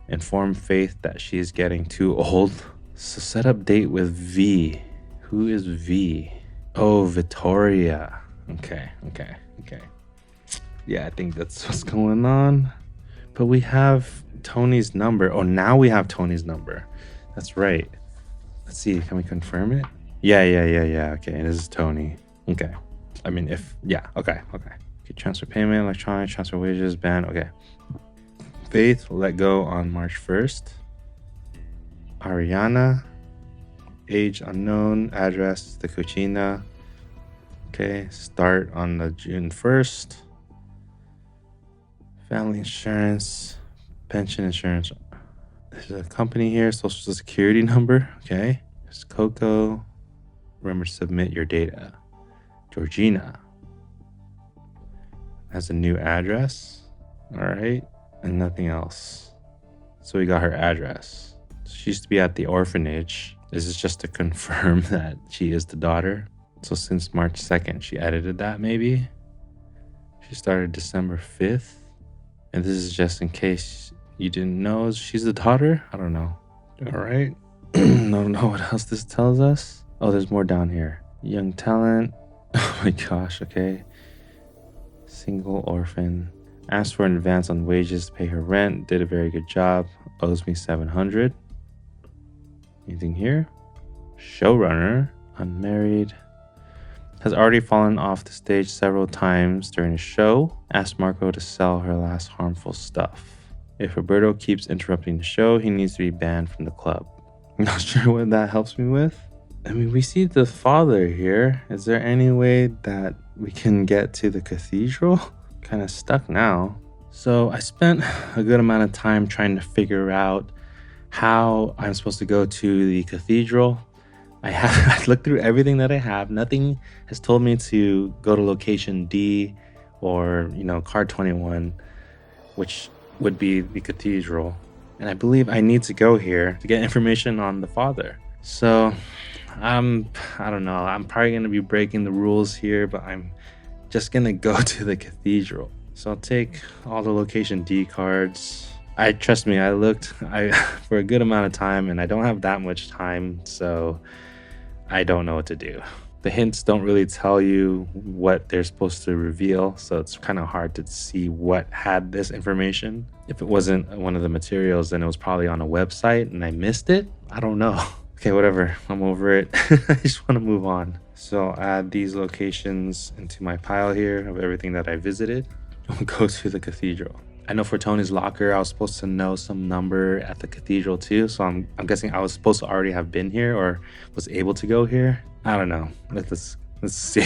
Inform Faith that she's getting too old. So set up date with V. Who is V? Oh, Vittoria. Okay. Yeah, I think that's what's going on. But we have Tony's number. Oh, now we have Tony's number. That's right. Let's see. Can we confirm it? Yeah. Okay, this is Tony. Okay. I mean, okay. Transfer payment, electronic, transfer wages, ban. Okay. Faith, let go on March 1st. Ariana, age unknown, address, the Cucina. Okay, start on the June 1st. Family insurance, pension insurance. There's a company here, social security number. Okay. There's Coco. Remember to submit your data. Georgina has a new address. All right. And nothing else. So we got her address. She used to be at the orphanage. This is just to confirm that she is the daughter. So since March 2nd, she edited that maybe. She started December 5th. And this is just in case you didn't know she's the daughter. I don't know. All right. I don't know what else this tells us. Oh, there's more down here. Young talent. Oh my gosh. Okay. Single orphan. Asked for an advance on wages to pay her rent. Did a very good job. Owes me $700. Anything here? Showrunner. Unmarried. Has already fallen off the stage several times during the show. Asked Marco to sell her last harmful stuff. If Roberto keeps interrupting the show, he needs to be banned from the club. I'm not sure what that helps me with. I mean, we see the father here. Is there any way that we can get to the cathedral? Kind of stuck now. So I spent a good amount of time trying to figure out how I'm supposed to go to the cathedral. I looked through everything that I have. Nothing has told me to go to location D or, card 21, which would be the cathedral. And I believe I need to go here to get information on the father. So I don't know. I'm probably going to be breaking the rules here, but I'm just going to go to the cathedral. So I'll take all the location D cards. Trust me, I looked for a good amount of time and I don't have that much time. So I don't know what to do. The hints don't really tell you what they're supposed to reveal, so it's kind of hard to see what had this information. If it wasn't one of the materials, then it was probably on a website and I missed it. I don't know. Okay, whatever. I'm over it. I just want to move on. So I'll add these locations into my pile here of everything that I visited. We'll go to the cathedral. I know for Tony's locker, I was supposed to know some number at the cathedral too. So I'm guessing I was supposed to already have been here or was able to go here. I don't know. Let's see.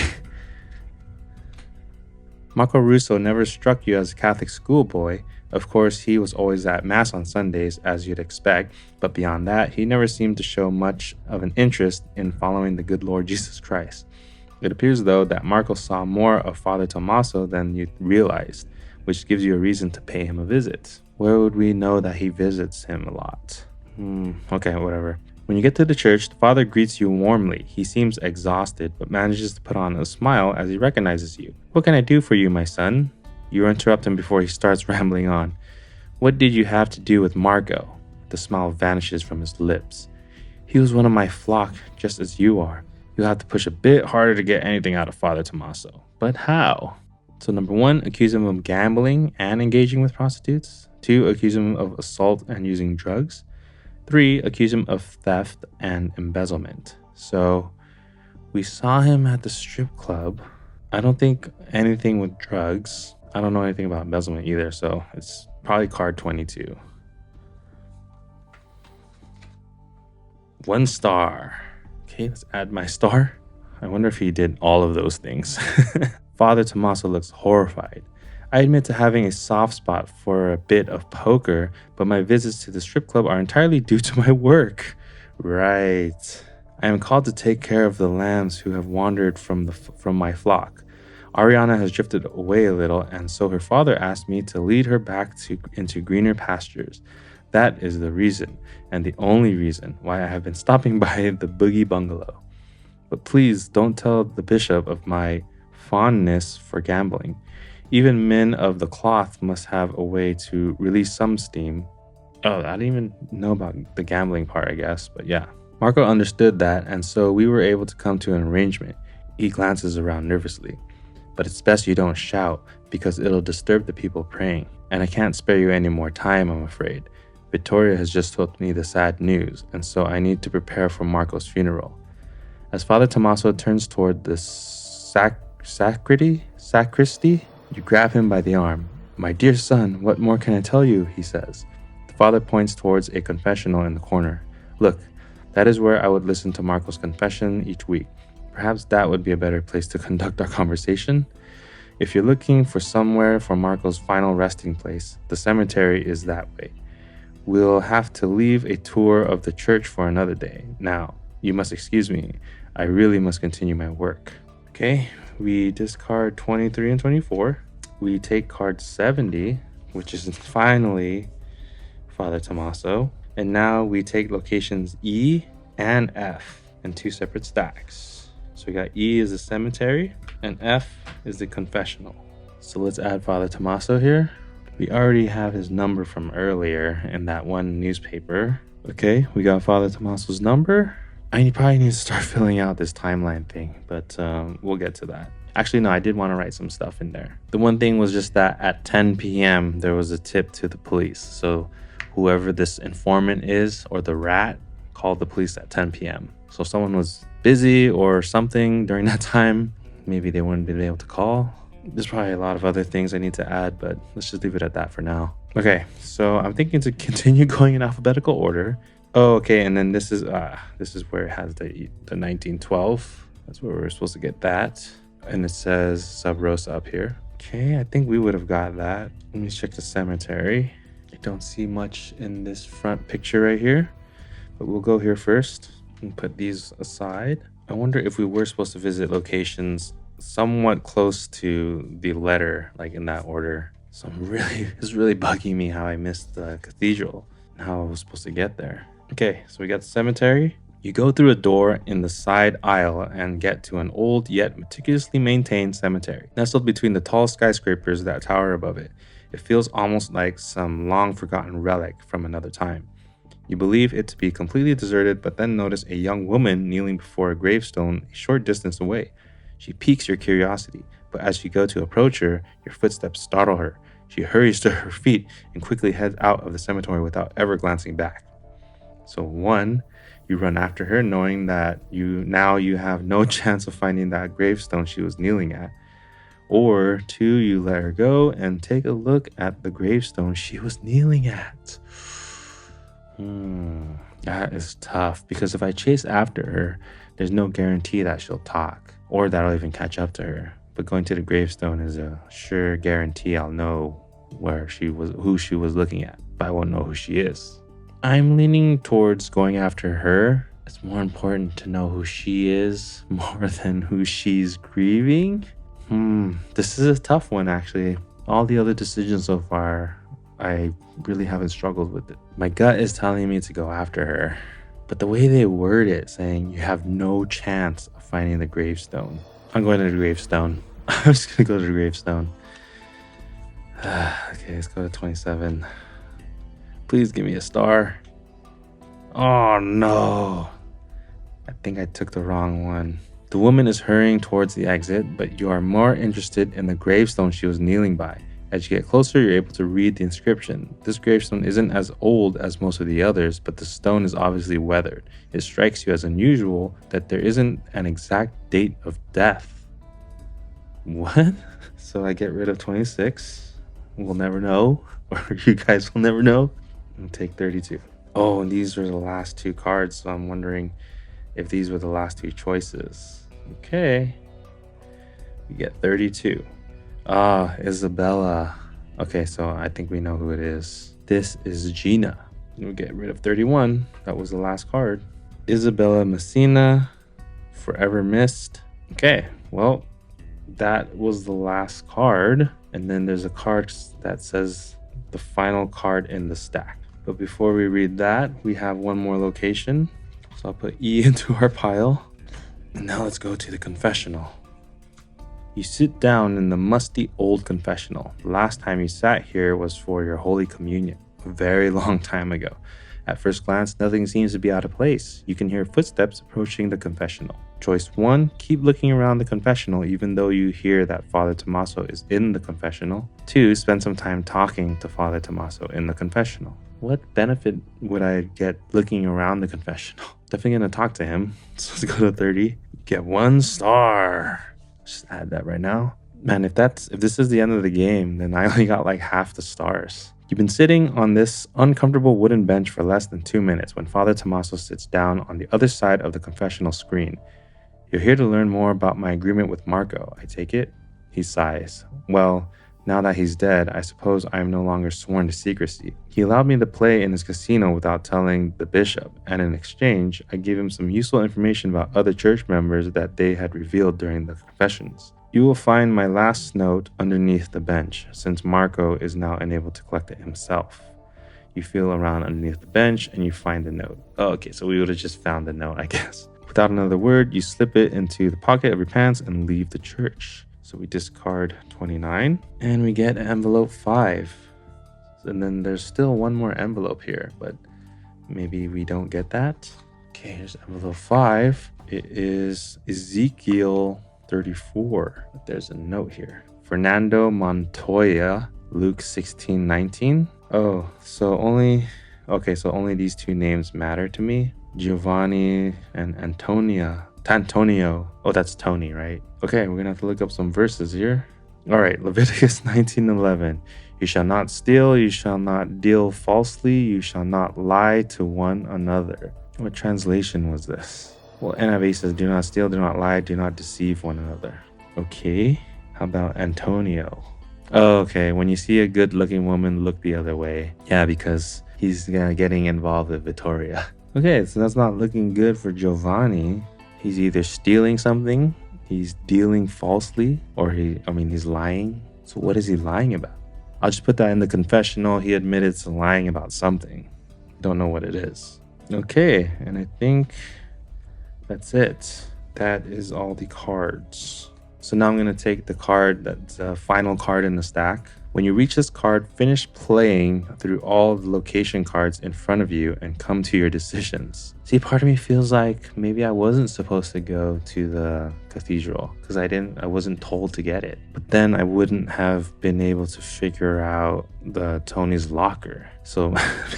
Marco Russo never struck you as a Catholic schoolboy. Of course, he was always at Mass on Sundays, as you'd expect, but beyond that, he never seemed to show much of an interest in following the good Lord Jesus Christ. It appears, though, that Marco saw more of Father Tommaso than you realized, which gives you a reason to pay him a visit. Where would we know that he visits him a lot? Okay, whatever. When you get to the church, the father greets you warmly. He seems exhausted, but manages to put on a smile as he recognizes you. What can I do for you, my son? You interrupt him before he starts rambling on. What did you have to do with Marco? The smile vanishes from his lips. He was one of my flock, just as you are. You'll have to push a bit harder to get anything out of Father Tommaso. But how? So 1, accuse him of gambling and engaging with prostitutes. 2, accuse him of assault and using drugs. 3, accuse him of theft and embezzlement. So we saw him at the strip club. I don't think anything with drugs. I don't know anything about embezzlement either, so it's probably card 22. 1 star. Okay, let's add my star. I wonder if he did all of those things. Father Tommaso looks horrified. I admit to having a soft spot for a bit of poker, but my visits to the strip club are entirely due to my work. Right. I am called to take care of the lambs who have wandered from my flock. Ariana has drifted away a little, and so her father asked me to lead her back into greener pastures. That is the reason, and the only reason, why I have been stopping by the Boogie Bungalow. But please don't tell the bishop of my fondness for gambling. Even men of the cloth must have a way to release some steam. Oh, I didn't even know about the gambling part, I guess, but yeah. Marco understood that, and so we were able to come to an arrangement. He glances around nervously. But it's best you don't shout, because it'll disturb the people praying. And I can't spare you any more time, I'm afraid. Vittoria has just told me the sad news, and so I need to prepare for Marco's funeral. As Father Tommaso turns toward the sacristy, you grab him by the arm. My dear son, what more can I tell you? He says. The father points towards a confessional in the corner. Look, that is where I would listen to Marco's confession each week. Perhaps that would be a better place to conduct our conversation. If you're looking for somewhere for Marco's final resting place, the cemetery is that way. We'll have to leave a tour of the church for another day. Now, you must excuse me. I really must continue my work. Okay, we discard 23 and 24. We take card 70, which is finally Father Tommaso. And now we take locations E and F in 2 separate stacks. So we got E is the cemetery and F is the confessional. So let's add Father Tommaso here. We already have his number from earlier in that one newspaper. Okay, we got Father Tommaso's number. I probably need to start filling out this timeline thing, but we'll get to that. Actually, no, I did want to write some stuff in there. The one thing was just that at 10 p.m. there was a tip to the police. So whoever this informant is or the rat called the police at 10 p.m. So if someone was busy or something during that time, maybe they wouldn't be able to call. There's probably a lot of other things I need to add, but let's just leave it at that for now. Okay, so I'm thinking to continue going in alphabetical order. Oh, okay, and then this is where it has the 1912. That's where we're supposed to get that. And it says Sub Rosa up here. Okay, I think we would have got that. Let me check the cemetery. I don't see much in this front picture right here, but we'll go here first and put these aside. I wonder if we were supposed to visit locations somewhat close to the letter, like in that order. So it's really bugging me how I missed the cathedral and how I was supposed to get there. Okay, so we got the cemetery. You go through a door in the side aisle and get to an old yet meticulously maintained cemetery, nestled between the tall skyscrapers that tower above it. It feels almost like some long forgotten relic from another time. You believe it to be completely deserted, but then notice a young woman kneeling before a gravestone a short distance away. She piques your curiosity, but as you go to approach her, your footsteps startle her. She hurries to her feet and quickly heads out of the cemetery without ever glancing back. So 1, you run after her knowing that you have no chance of finding that gravestone she was kneeling at. Or 2, you let her go and take a look at the gravestone she was kneeling at. That is tough because if I chase after her, there's no guarantee that she'll talk or that I'll even catch up to her. But going to the gravestone is a sure guarantee I'll know who she was looking at, but I won't know who she is. I'm leaning towards going after her. It's more important to know who she is more than who she's grieving. This is a tough one, actually. All the other decisions so far, I really haven't struggled with it. My gut is telling me to go after her, but the way they word it, saying you have no chance of finding the gravestone. I'm going to the gravestone. I'm just gonna go to the gravestone. Okay, let's go to 27. Please give me a star. Oh no. I think I took the wrong one. The woman is hurrying towards the exit, but you are more interested in the gravestone she was kneeling by. As you get closer, you're able to read the inscription. This gravestone isn't as old as most of the others, but the stone is obviously weathered. It strikes you as unusual that there isn't an exact date of death. What? So I get rid of 26. We'll never know, or you guys will never know. And take 32. Oh, and these are the last 2 cards, so I'm wondering if these were the last 2 choices. Okay. We get 32. Isabella. Okay, so I think we know who it is. This is Gina. We'll get rid of 31. That was the last card. Isabella Messina, Forever Missed. Okay, well, that was the last card. And then there's a card that says the final card in the stack. But before we read that, we have one more location. So I'll put E into our pile. And now let's go to the confessional. You sit down in the musty old confessional. The last time you sat here was for your Holy Communion, a very long time ago. At first glance, nothing seems to be out of place. You can hear footsteps approaching the confessional. Choice 1, keep looking around the confessional even though you hear that Father Tommaso is in the confessional. 2, spend some time talking to Father Tommaso in the confessional. What benefit would I get looking around the confessional? Definitely gonna talk to him. So let's go to 30. Get 1 star. Just add that right now. Man, if this is the end of the game, then I only got like half the stars. You've been sitting on this uncomfortable wooden bench for less than 2 minutes when Father Tommaso sits down on the other side of the confessional screen. You're here to learn more about my agreement with Marco, I take it? He sighs. Well, now that he's dead, I suppose I am no longer sworn to secrecy. He allowed me to play in his casino without telling the bishop, and in exchange, I gave him some useful information about other church members that they had revealed during the confessions. You will find my last note underneath the bench, since Marco is now unable to collect it himself. You feel around underneath the bench and you find the note. Oh, okay, so we would have just found the note, I guess. Without another word, you slip it into the pocket of your pants and leave the church. So we discard 29 and we get envelope 5. And then there's still one more envelope here, but maybe we don't get that. Okay, here's envelope 5. It is Ezekiel 34. But there's a note here. Fernando Montoya, Luke 16:19. Oh, so only these 2 names matter to me. Giovanni and Antonio. Oh, that's Tony, right? Okay, we're gonna have to look up some verses here. All right, Leviticus 19:11. You shall not steal, you shall not deal falsely, you shall not lie to one another. What translation was this? Well, NIV says, do not steal, do not lie, do not deceive one another. Okay, how about Antonio? Oh, okay, when you see a good-looking woman, look the other way. Yeah, because he's getting involved with Vittoria. Okay, so that's not looking good for Giovanni. He's either stealing something, he's dealing falsely, or he's lying. So what is he lying about? I'll just put that in the confessional. He admitted to lying about something. Don't know what it is. Okay, and I think that's it. That is all the cards. So now I'm going to take the card that's the final card in the stack. When you reach this card, finish playing through all the location cards in front of you and come to your decisions. See, part of me feels like maybe I wasn't supposed to go to the cathedral because I wasn't told to get it. But then I wouldn't have been able to figure out the Tony's locker. So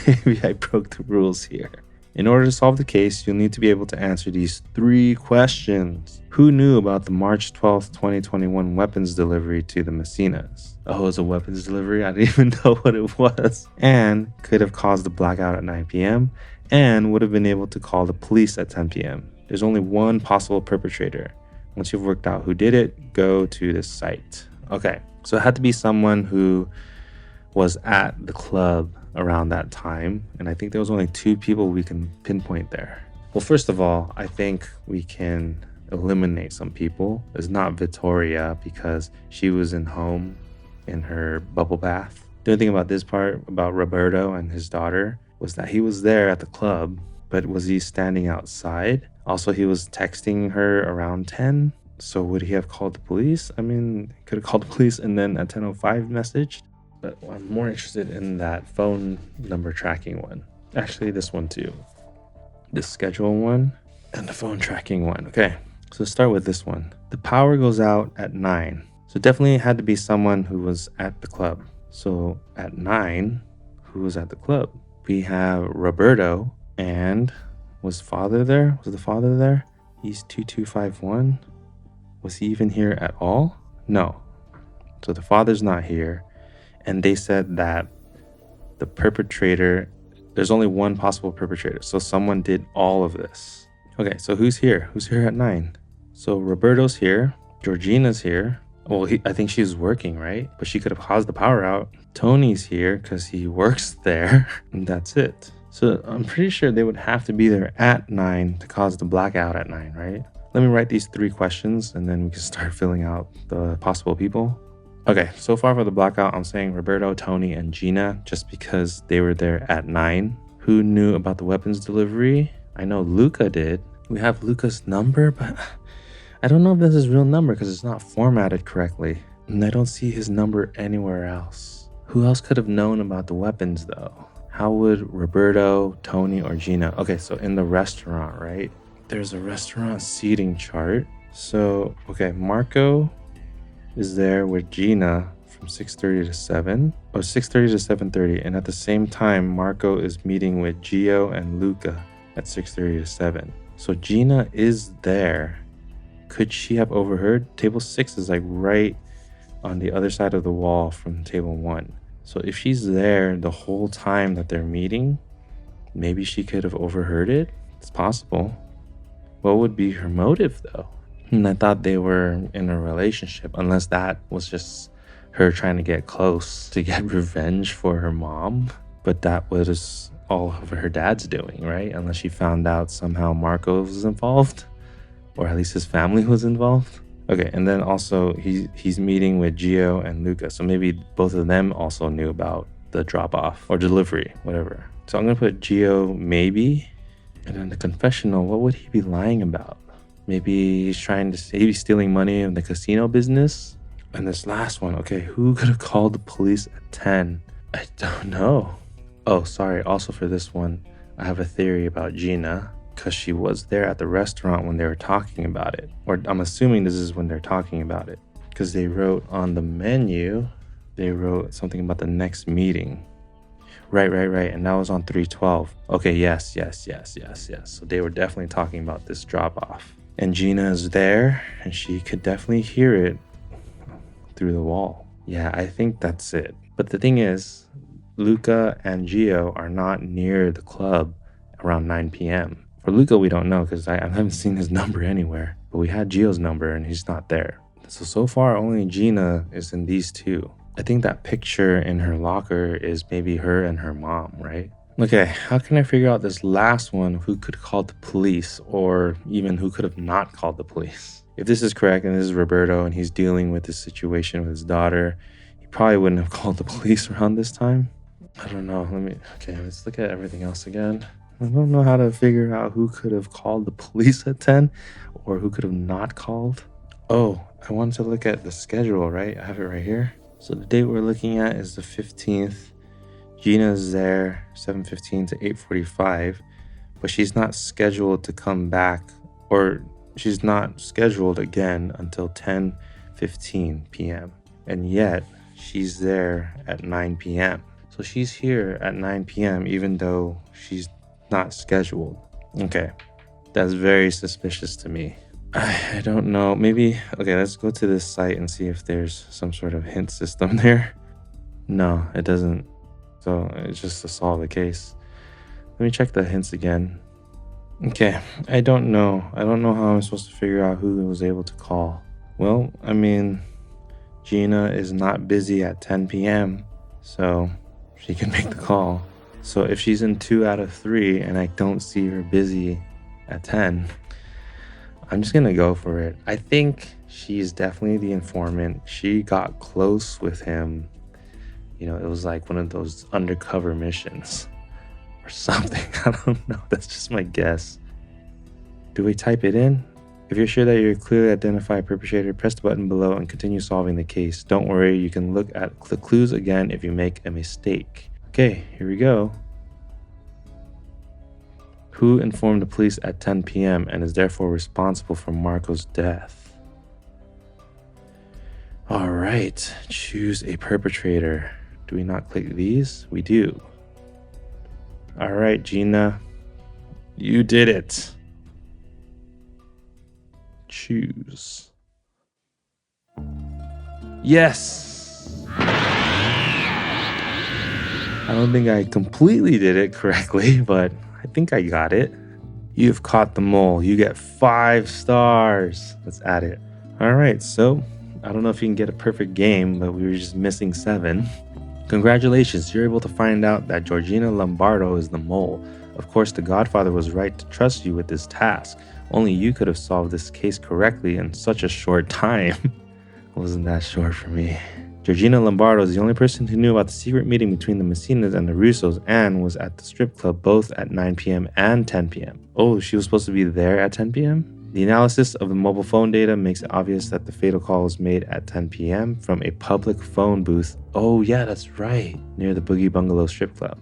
maybe I broke the rules here. In order to solve the case, you'll need to be able to answer these 3 questions. Who knew about the March 12th, 2021 weapons delivery to the Messinas? Oh, it was a weapons delivery? I didn't even know what it was. And could have caused a blackout at 9 p.m. and would have been able to call the police at 10 p.m. There's only one possible perpetrator. Once you've worked out who did it, go to this site. Okay, so it had to be someone who was at the club around that time, and I think there was only 2 people we can pinpoint there. Well, first of all, I think we can eliminate some people. It's not Victoria because she was in home in her bubble bath. The only thing about this part about Roberto and his daughter was that he was there at the club, but was he standing outside? Also, he was texting her around 10. So would he have called the police? I mean, he could have called the police and then at 10:05 messaged. But I'm more interested in that phone number tracking one. Actually, this one too. The schedule one and the phone tracking one. Okay, so let's start with this one. The power goes out at 9. So definitely had to be someone who was at the club. So at 9, who was at the club? We have Roberto, and was father there? Was the father there? He's 2251. Was he even here at all? No. So the father's not here. And they said that the perpetrator, there's only one possible perpetrator. So someone did all of this. Okay, so who's here? Who's here at 9? So Roberto's here. Georgina's here. Well, I think she was working, right? But she could have caused the power out. Tony's here because he works there. And that's it. So I'm pretty sure they would have to be there at 9 to cause the blackout at 9, right? Let me write these 3 questions and then we can start filling out the possible people. Okay, so far for the blackout, I'm saying Roberto, Tony, and Gina, just because they were there at 9. Who knew about the weapons delivery? I know Luca did. We have Luca's number, but I don't know if this is his real number because it's not formatted correctly. And I don't see his number anywhere else. Who else could have known about the weapons though? How would Roberto, Tony, or Gina? Okay, so in the restaurant, right? There's a restaurant seating chart. So, okay, Marco is there with Gina from 6:30 to 7 or 6:30 to 7:30, and at the same time Marco is meeting with Gio and Luca at 6:30 to 7. So Gina is there. Could she have overheard? Table 6 is like right on the other side of the wall from table 1. So if she's there the whole time that they're meeting, maybe she could have overheard it. It's possible. What would be her motive though? And I thought they were in a relationship, unless that was just her trying to get close to get revenge for her mom. But that was all of her dad's doing, right? Unless she found out somehow Marco was involved, or at least his family was involved. Okay, and then also he's meeting with Gio and Luca. So maybe both of them also knew about the drop-off or delivery, whatever. So I'm gonna put Gio maybe. And then the confessional, what would he be lying about? Maybe he's trying to say he's stealing money in the casino business. And this last one, okay, who could have called the police at 10? I don't know. Oh, sorry. Also for this one, I have a theory about Gina because she was there at the restaurant when they were talking about it. Or I'm assuming this is when they're talking about it because they wrote on the menu, they wrote something about the next meeting. Right. And that was on 3/12. Okay, yes. So they were definitely talking about this drop-off. And Gina is there, and she could definitely hear it through the wall. Yeah, I think that's it. But the thing is, Luca and Gio are not near the club around 9 p.m. For Luca, we don't know because I haven't seen his number anywhere. But we had Gio's number, and he's not there. So far, only Gina is in these 2. I think that picture in her locker is maybe her and her mom, right? Okay, how can I figure out this last one? Who could call the police, or even who could have not called the police? If this is correct and this is Roberto and he's dealing with this situation with his daughter, he probably wouldn't have called the police around this time. I don't know. Let's look at everything else again. I don't know how to figure out who could have called the police at 10 or who could have not called. Oh, I wanted to look at the schedule, right? I have it right here. So the date we're looking at is the 15th. Gina's there 7:15 to 8:45, but she's not scheduled to come back, or she's not scheduled again until 10:15 p.m. And yet she's there at 9 p.m. So she's here at 9 p.m. even though she's not scheduled. Okay, that's very suspicious to me. I don't know. Maybe, okay, let's go to this site and see if there's some sort of hint system there. No, it doesn't. So it's just to solve the case. Let me check the hints again. Okay, I don't know. I don't know how I'm supposed to figure out who was able to call. Well, I mean, Gina is not busy at 10 p.m., so she can make the call. So if she's in 2 out of 3 and I don't see her busy at 10, I'm just gonna go for it. I think she's definitely the informant. She got close with him. You know, it was like one of those undercover missions or something. I don't know. That's just my guess. Do we type it in? If you're sure that you're clearly identified a perpetrator, press the button below and continue solving the case. Don't worry, you can look at the clues again if you make a mistake. Okay, here we go. Who informed the police at 10 p.m. and is therefore responsible for Marco's death? All right, choose a perpetrator. Do we not click these? We do. All right, Gina, you did it. Choose. Yes. I don't think I completely did it correctly, but I think I got it. You've caught the mole. You get 5 stars. Let's add it. All right, so I don't know if you can get a perfect game, but we were just missing 7. Congratulations, you're able to find out that Georgina Lombardo is the mole. Of course, the Godfather was right to trust you with this task. Only you could have solved this case correctly in such a short time. Wasn't that short for me. Georgina Lombardo is the only person who knew about the secret meeting between the Messinas and the Russos and was at the strip club both at 9 p.m. and 10 p.m. Oh, she was supposed to be there at 10 p.m.? The analysis of the mobile phone data makes it obvious that the fatal call was made at 10 p.m. from a public phone booth. Oh yeah, that's right, near the Boogie Bungalow strip club.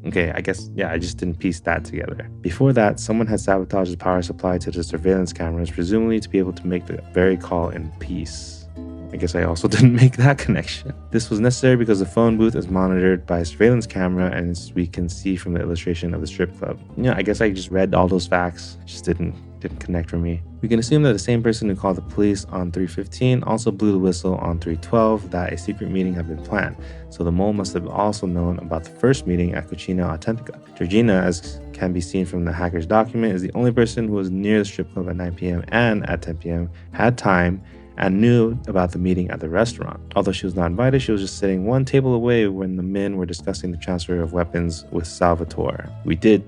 Okay, I guess, yeah, I just didn't piece that together. Before that, someone had sabotaged the power supply to the surveillance cameras, presumably to be able to make the very call in peace. I guess I also didn't make that connection. This was necessary because the phone booth is monitored by a surveillance camera, and as we can see from the illustration of the strip club. Yeah, I guess I just read all those facts, just didn't connect for me. We can assume that the same person who called the police on 3:15 also blew the whistle on 3:12 that a secret meeting had been planned, so the mole must have also known about the first meeting at Cucina Authentica. Georgina, as can be seen from the hacker's document, is the only person who was near the strip club at 9 p.m. and at 10 p.m. had time and knew about the meeting at the restaurant. Although she was not invited, she was just sitting one table away when the men were discussing the transfer of weapons with Salvatore. We did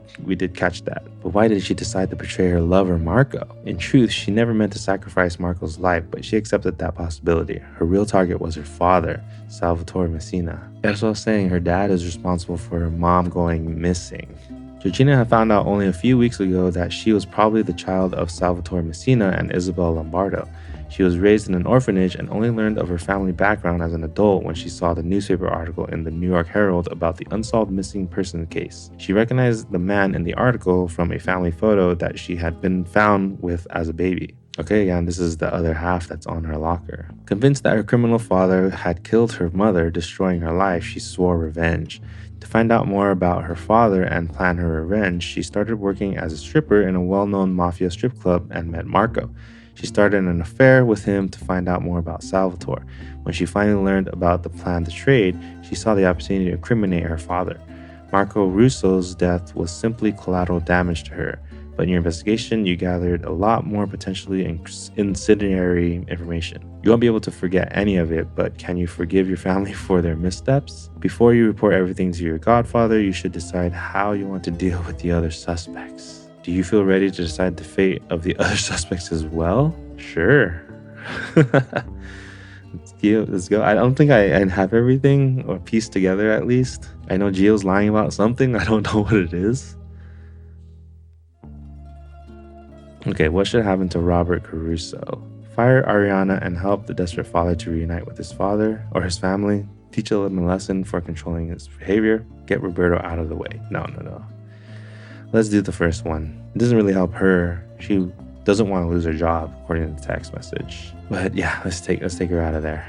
catch that. But why did she decide to betray her lover, Marco? In truth, she never meant to sacrifice Marco's life, but she accepted that possibility. Her real target was her father, Salvatore Messina. That's what I was saying, her dad is responsible for her mom going missing. Georgina had found out only a few weeks ago that she was probably the child of Salvatore Messina and Isabel Lombardo. She was raised in an orphanage and only learned of her family background as an adult when she saw the newspaper article in the New York Herald about the unsolved missing person case. She recognized the man in the article from a family photo that she had been found with as a baby. Okay, again, this is the other half that's on her locker. Convinced that her criminal father had killed her mother, destroying her life, she swore revenge. To find out more about her father and plan her revenge, she started working as a stripper in a well-known mafia strip club and met Marco. She started an affair with him to find out more about Salvatore. When she finally learned about the plan to trade, she saw the opportunity to incriminate her father. Marco Russo's death was simply collateral damage to her, but in your investigation, you gathered a lot more potentially incendiary information. You won't be able to forget any of it, but can you forgive your family for their missteps? Before you report everything to your godfather, you should decide how you want to deal with the other suspects. Do you feel ready to decide the fate of the other suspects as well? Sure. Let's go. I don't think I have everything or pieced together at least. I know Gio's lying about something. I don't know what it is. Okay, what should happen to Robert Caruso? Inspire Ariana and help the desperate father to reunite with his father or his family. Teach him a lesson for controlling his behavior. Get Roberto out of the way. No. Let's do the first one. It doesn't really help her. She doesn't want to lose her job, according to the text message. But yeah, let's take her out of there.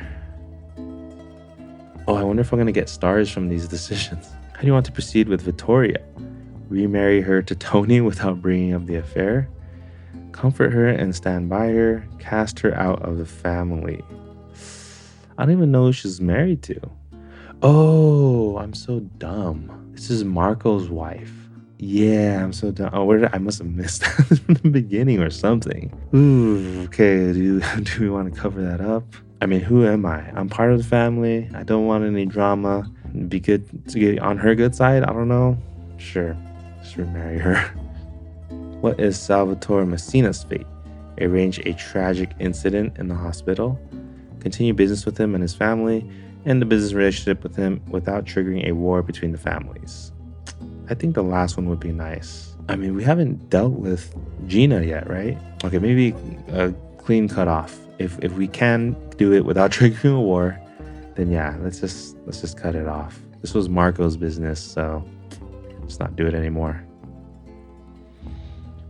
Oh, I wonder if I'm going to get stars from these decisions. How do you want to proceed with Vittoria? Remarry her to Tony without bringing up the affair? Comfort her and stand by her? Cast her out of the family? I don't even know who she's married to. Oh, I'm so dumb. This is Marco's wife. Yeah, I'm so dumb. Oh, I must have missed that from the beginning or something. Ooh, okay. Do we want to cover that up? I mean, who am I? I'm part of the family. I don't want any drama. It'd be good to get on her good side. I don't know. Sure, just remarry her. What is Salvatore Messina's fate? Arrange a tragic incident in the hospital. Continue business with him and his family. End the business relationship with him without triggering a war between the families. I think the last one would be nice. I mean, we haven't dealt with Gina yet, right? Okay, maybe a clean cutoff. If we can do it without triggering a war, then yeah, let's just cut it off. This was Marco's business, so let's not do it anymore.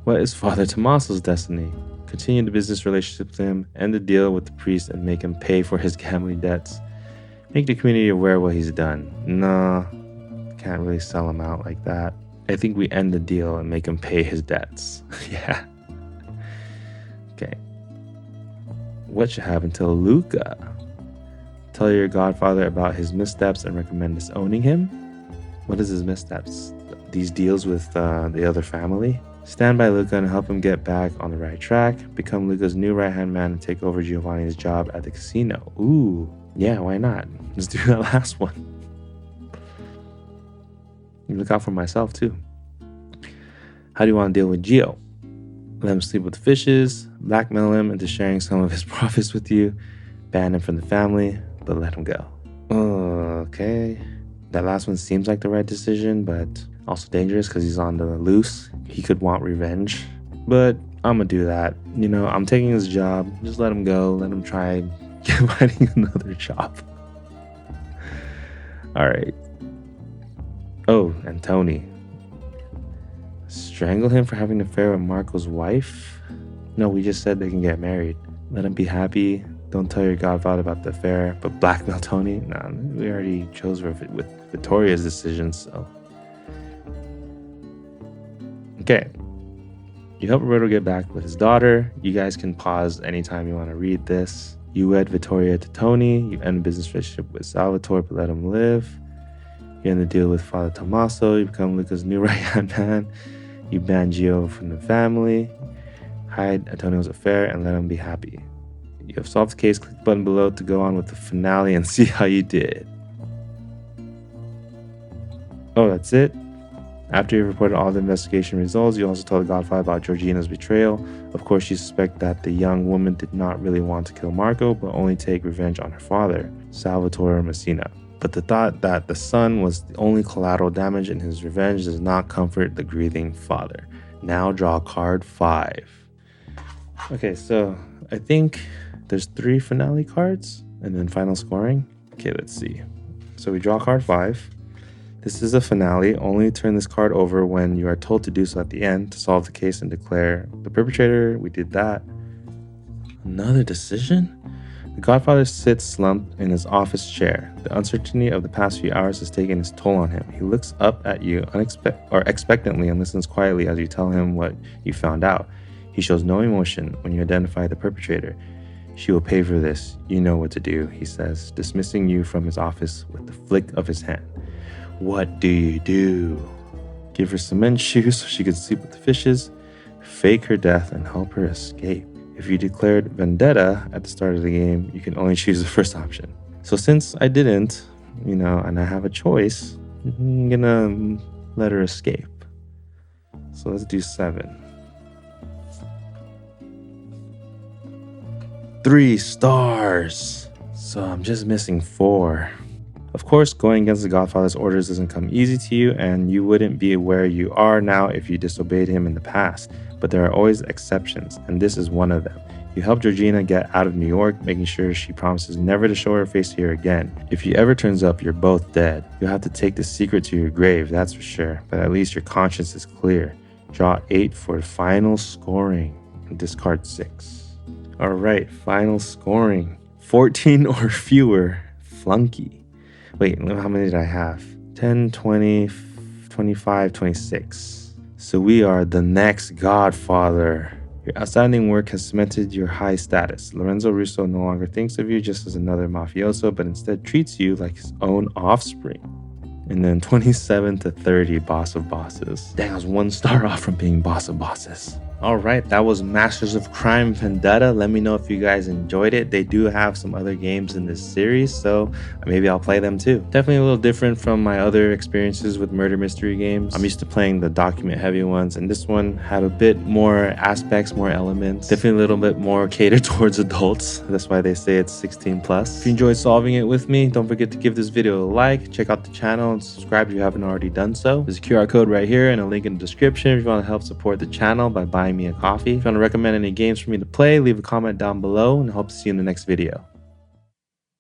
What is Father Tommaso's destiny? Continue the business relationship with him, end the deal with the priest, and make him pay for his gambling debts. Make the community aware of what he's done. Nah, can't really sell him out like that. I think we end the deal and make him pay his debts. Yeah. Okay. What should happen to Luca? Tell your godfather about his missteps and recommend disowning him? What is his missteps? These deals with the other family? Stand by Luca and help him get back on the right track. Become Luca's new right-hand man and take over Giovanni's job at the casino. Ooh, yeah, why not? Let's do that last one. Look out for myself too. How do you want to deal with Gio? Let him sleep with fishes, blackmail him into sharing some of his profits with you, ban him from the family, but let him go. Okay. That last one seems like the right decision, but also dangerous because he's on the loose. He could want revenge, but I'm gonna do that. You know, I'm taking his job. Just let him go. Let him try finding another job. All right. Oh, and Tony. Strangle him for having an affair with Marco's wife? No, we just said they can get married. Let him be happy. Don't tell your godfather about the affair, but blackmail Tony? Nah, we already chose with Vittoria's decision, so. Okay. You help Roberto get back with his daughter. You guys can pause anytime you want to read this. You wed Vittoria to Tony. You end a business relationship with Salvatore, but let him live. You end the deal with Father Tommaso. You become Luca's new right-hand man. You ban Gio from the family. Hide Antonio's affair and let him be happy. You have solved the case. Click the button below to go on with the finale and see how you did. Oh, that's it? After you reported all the investigation results, you also told the godfather about Georgina's betrayal. Of course, you suspect that the young woman did not really want to kill Marco, but only take revenge on her father, Salvatore Messina. But the thought that the son was the only collateral damage in his revenge does not comfort the grieving father. Now draw card 5. Okay, so I think there's 3 finale cards and then final scoring. Okay, let's see. So we draw card 5. This is a finale. Only turn this card over when you are told to do so at the end to solve the case and declare the perpetrator. We did that. Another decision? The godfather sits slumped in his office chair. The uncertainty of the past few hours has taken its toll on him. He looks up at you expectantly and listens quietly as you tell him what you found out. He shows no emotion when you identify the perpetrator. She will pay for this. You know what to do, he says, dismissing you from his office with the flick of his hand. What do you do? Give her cement shoes so she could sleep with the fishes, fake her death, and help her escape. If you declared Vendetta at the start of the game, you can only choose the first option. So since I didn't, and I have a choice, I'm gonna let her escape. So let's do 7. 3 stars. So I'm just missing 4. Of course, going against the Godfather's orders doesn't come easy to you, and you wouldn't be where you are now if you disobeyed him in the past. But there are always exceptions, and this is one of them. You help Georgina get out of New York, making sure she promises never to show her face here again. If she ever turns up, you're both dead. You'll have to take the secret to your grave, that's for sure, but at least your conscience is clear. Draw 8 for final scoring. Discard 6. Alright, final scoring. 14 or fewer. Flunky. Wait, how many did I have? 10, 20, 25, 26. So we are the next Godfather. Your outstanding work has cemented your high status. Lorenzo Russo no longer thinks of you just as another mafioso, but instead treats you like his own offspring. And then 27 to 30, boss of bosses. Dang, I was 1 star off from being boss of bosses. All right, that was Masters of Crime Vendetta. Let me know if you guys enjoyed it. They do have some other games in this series, so maybe I'll play them too. Definitely a little different from my other experiences with murder mystery games. I'm used to playing the document heavy ones, and this one had a bit more aspects, more elements. Definitely a little bit more catered towards adults. That's why they say it's 16 plus. If you enjoyed solving it with me, don't forget to give this video a like, check out the channel, and subscribe if you haven't already done so. There's a QR code right here and a link in the description if you want to help support the channel by buying me a coffee. If you want to recommend any games for me to play, leave a comment down below, and I hope to see you in the next video.